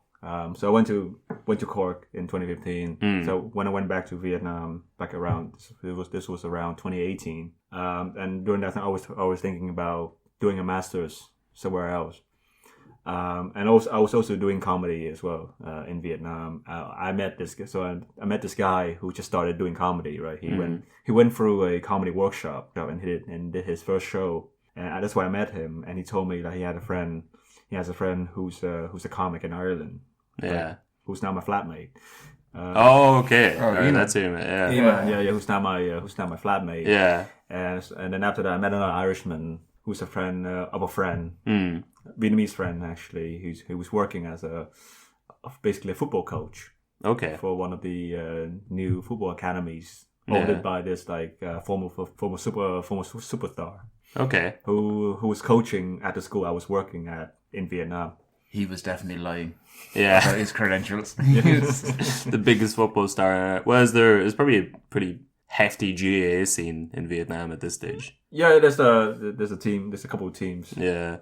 So I went to Cork in 2015. So when I went back to Vietnam back around this was around 2018. And during that time, I was thinking about doing a master's somewhere else. And also I was also doing comedy as well in Vietnam. I met this guy who just started doing comedy. Right, he went through a comedy workshop and did his first show, and that's why I met him. And he told me that he has a friend who's a comic in Ireland. Yeah. Who's now my flatmate. Okay. All right, Eamon. that's him. Yeah. Yeah. Who's now my flatmate. Yeah. And then after that, I met another Irishman who's a friend of a friend, Vietnamese friend actually, who was working as basically a football coach Okay. for one of the new football academies owned by this former superstar Okay. who was coaching at the school I was working at in Vietnam. He was definitely lying Yeah. about his credentials. The biggest football star. Well, there's probably a pretty hefty GAA scene in Vietnam at this stage. Yeah, there's a couple of teams. Yeah.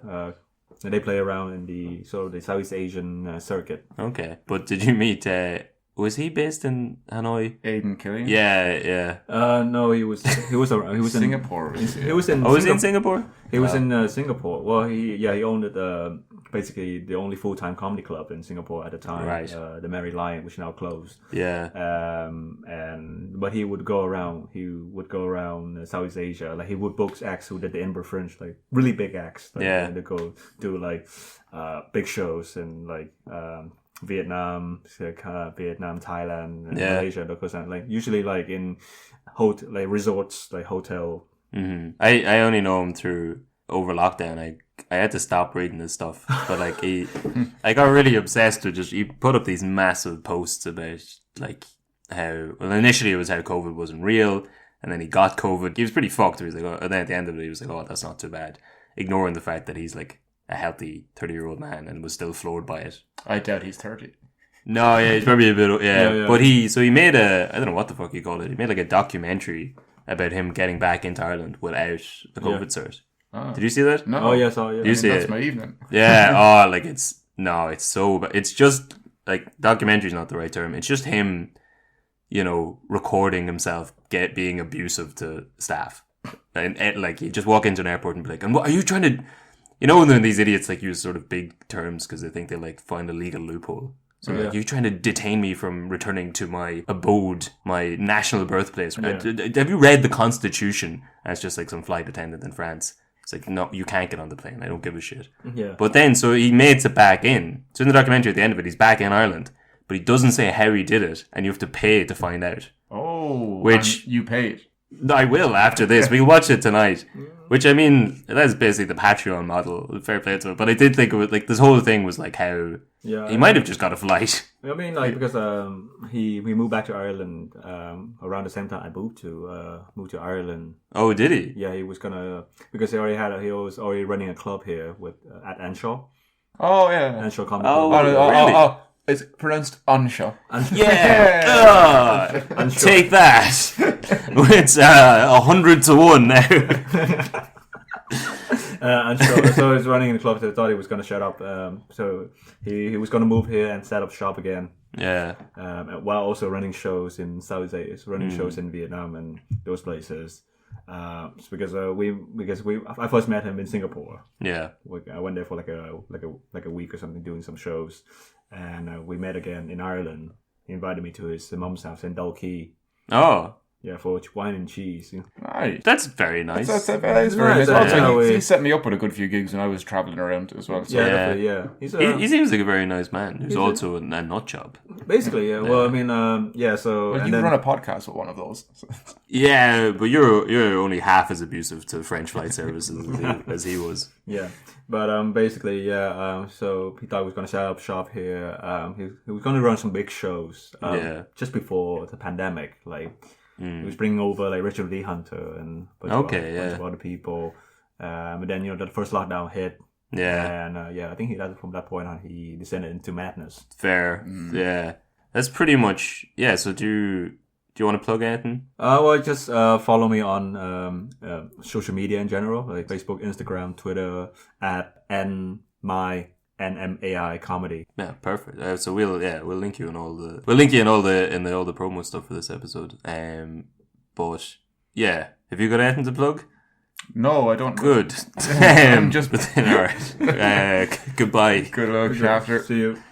And they play around in the Southeast Asian circuit. Okay. But did you meet? Was he based in Hanoi? Aidan Killian. Yeah. No, he was in Singapore. He was in. Oh, was he in Singapore? He was in Singapore. Well, he owned basically the only full-time comedy club in Singapore at the time. Right. The Merry Lion, which now closed. Yeah. But he would go around. Southeast Asia. Like he would book acts who did the Edinburgh Fringe, like really big acts. Like, Yeah. They go do like big shows in like Vietnam, Thailand, and Malaysia. Because like usually like in resorts, like hotel. Mm-hmm. I only know him through over lockdown. I had to stop reading his stuff, but like I got really obsessed with he put up these massive posts about like how initially it was how COVID wasn't real, and then he got COVID. He was pretty fucked. He was like, and then at the end of it, he was like, "Oh, that's not too bad," ignoring the fact that he's like a healthy 30-year-old man and was still floored by it. I doubt he's 30. No, yeah, he's probably a bit, Yeah. But he made I don't know what the fuck you call it. He made like a documentary about him getting back into Ireland without a COVID cert. Oh. Did you see that? No. Oh yes, oh yeah. You see That's it? my evening. Yeah. It's so bad. It's just like documentary is not the right term. It's just him, recording himself being abusive to staff, and like you just walk into an airport and be like, "And what are you trying to?" When these idiots like use sort of big terms because they think they like find a legal loophole. So like, you're trying to detain me from returning to my abode, my national birthplace. Yeah. Have you read the Constitution? And it's just like some flight attendant in France. It's like, no, you can't get on the plane. I don't give a shit. Yeah. But then, so he makes it back in. So in the documentary at the end of it, he's back in Ireland. But he doesn't say how he did it. And you have to pay to find out. Oh. Which- and you paid. I will after this. We'll watch it tonight. Which, I mean, that's basically the Patreon model. Fair play to it. But I did think it was like this whole thing was like how he might have just got a flight. I mean, like because we moved back to Ireland around the same time I moved to Ireland. Oh, did he? Yeah, he was gonna because he was already running a club here with at Anshaw. Oh, yeah. Anshaw Comedy Oh, Club. really? It's pronounced Anshaw. Yeah. Take that. It's 100 to 1 now. And so he was running in the club. So I thought he was going to shut up. So he was going to move here and set up shop again. Yeah. While also running shows in Southeast Asia, running shows in Vietnam and those places. Because I first met him in Singapore. Yeah. I went there for like a week or something, doing some shows, and we met again in Ireland. He invited me to his mum's house in Dalkey. Oh. Yeah, for wine and cheese. Right. That's very nice. That's very nice. Yeah, Also, yeah. he set me up with a good few gigs when I was travelling around as well. So. Yeah, Yeah. definitely, yeah. He seems like a very nice man who's also a nut job. Basically, yeah. Well, I mean, yeah. So Well, and you then, run a podcast with one of those. Yeah, but you're only half as abusive to French flight services as he was. yeah, but basically, yeah. So he thought he was going to set up shop here. He was going to run some big shows. Yeah. Just before the pandemic, like. He was bringing over like Richard Lee Hunter and a bunch of other people. But then the first lockdown hit. Yeah. And I think from that point on he descended into madness. Fair. Yeah. That's pretty much So do you want to plug anything? Well, just follow me on social media in general, like Facebook, Instagram, Twitter at NMAI comedy. Yeah, perfect. So we'll link you in all the promo stuff for this episode. But yeah, have you got anything to plug? No, I don't. Good. I'm just all right. Goodbye. Good luck after. See you.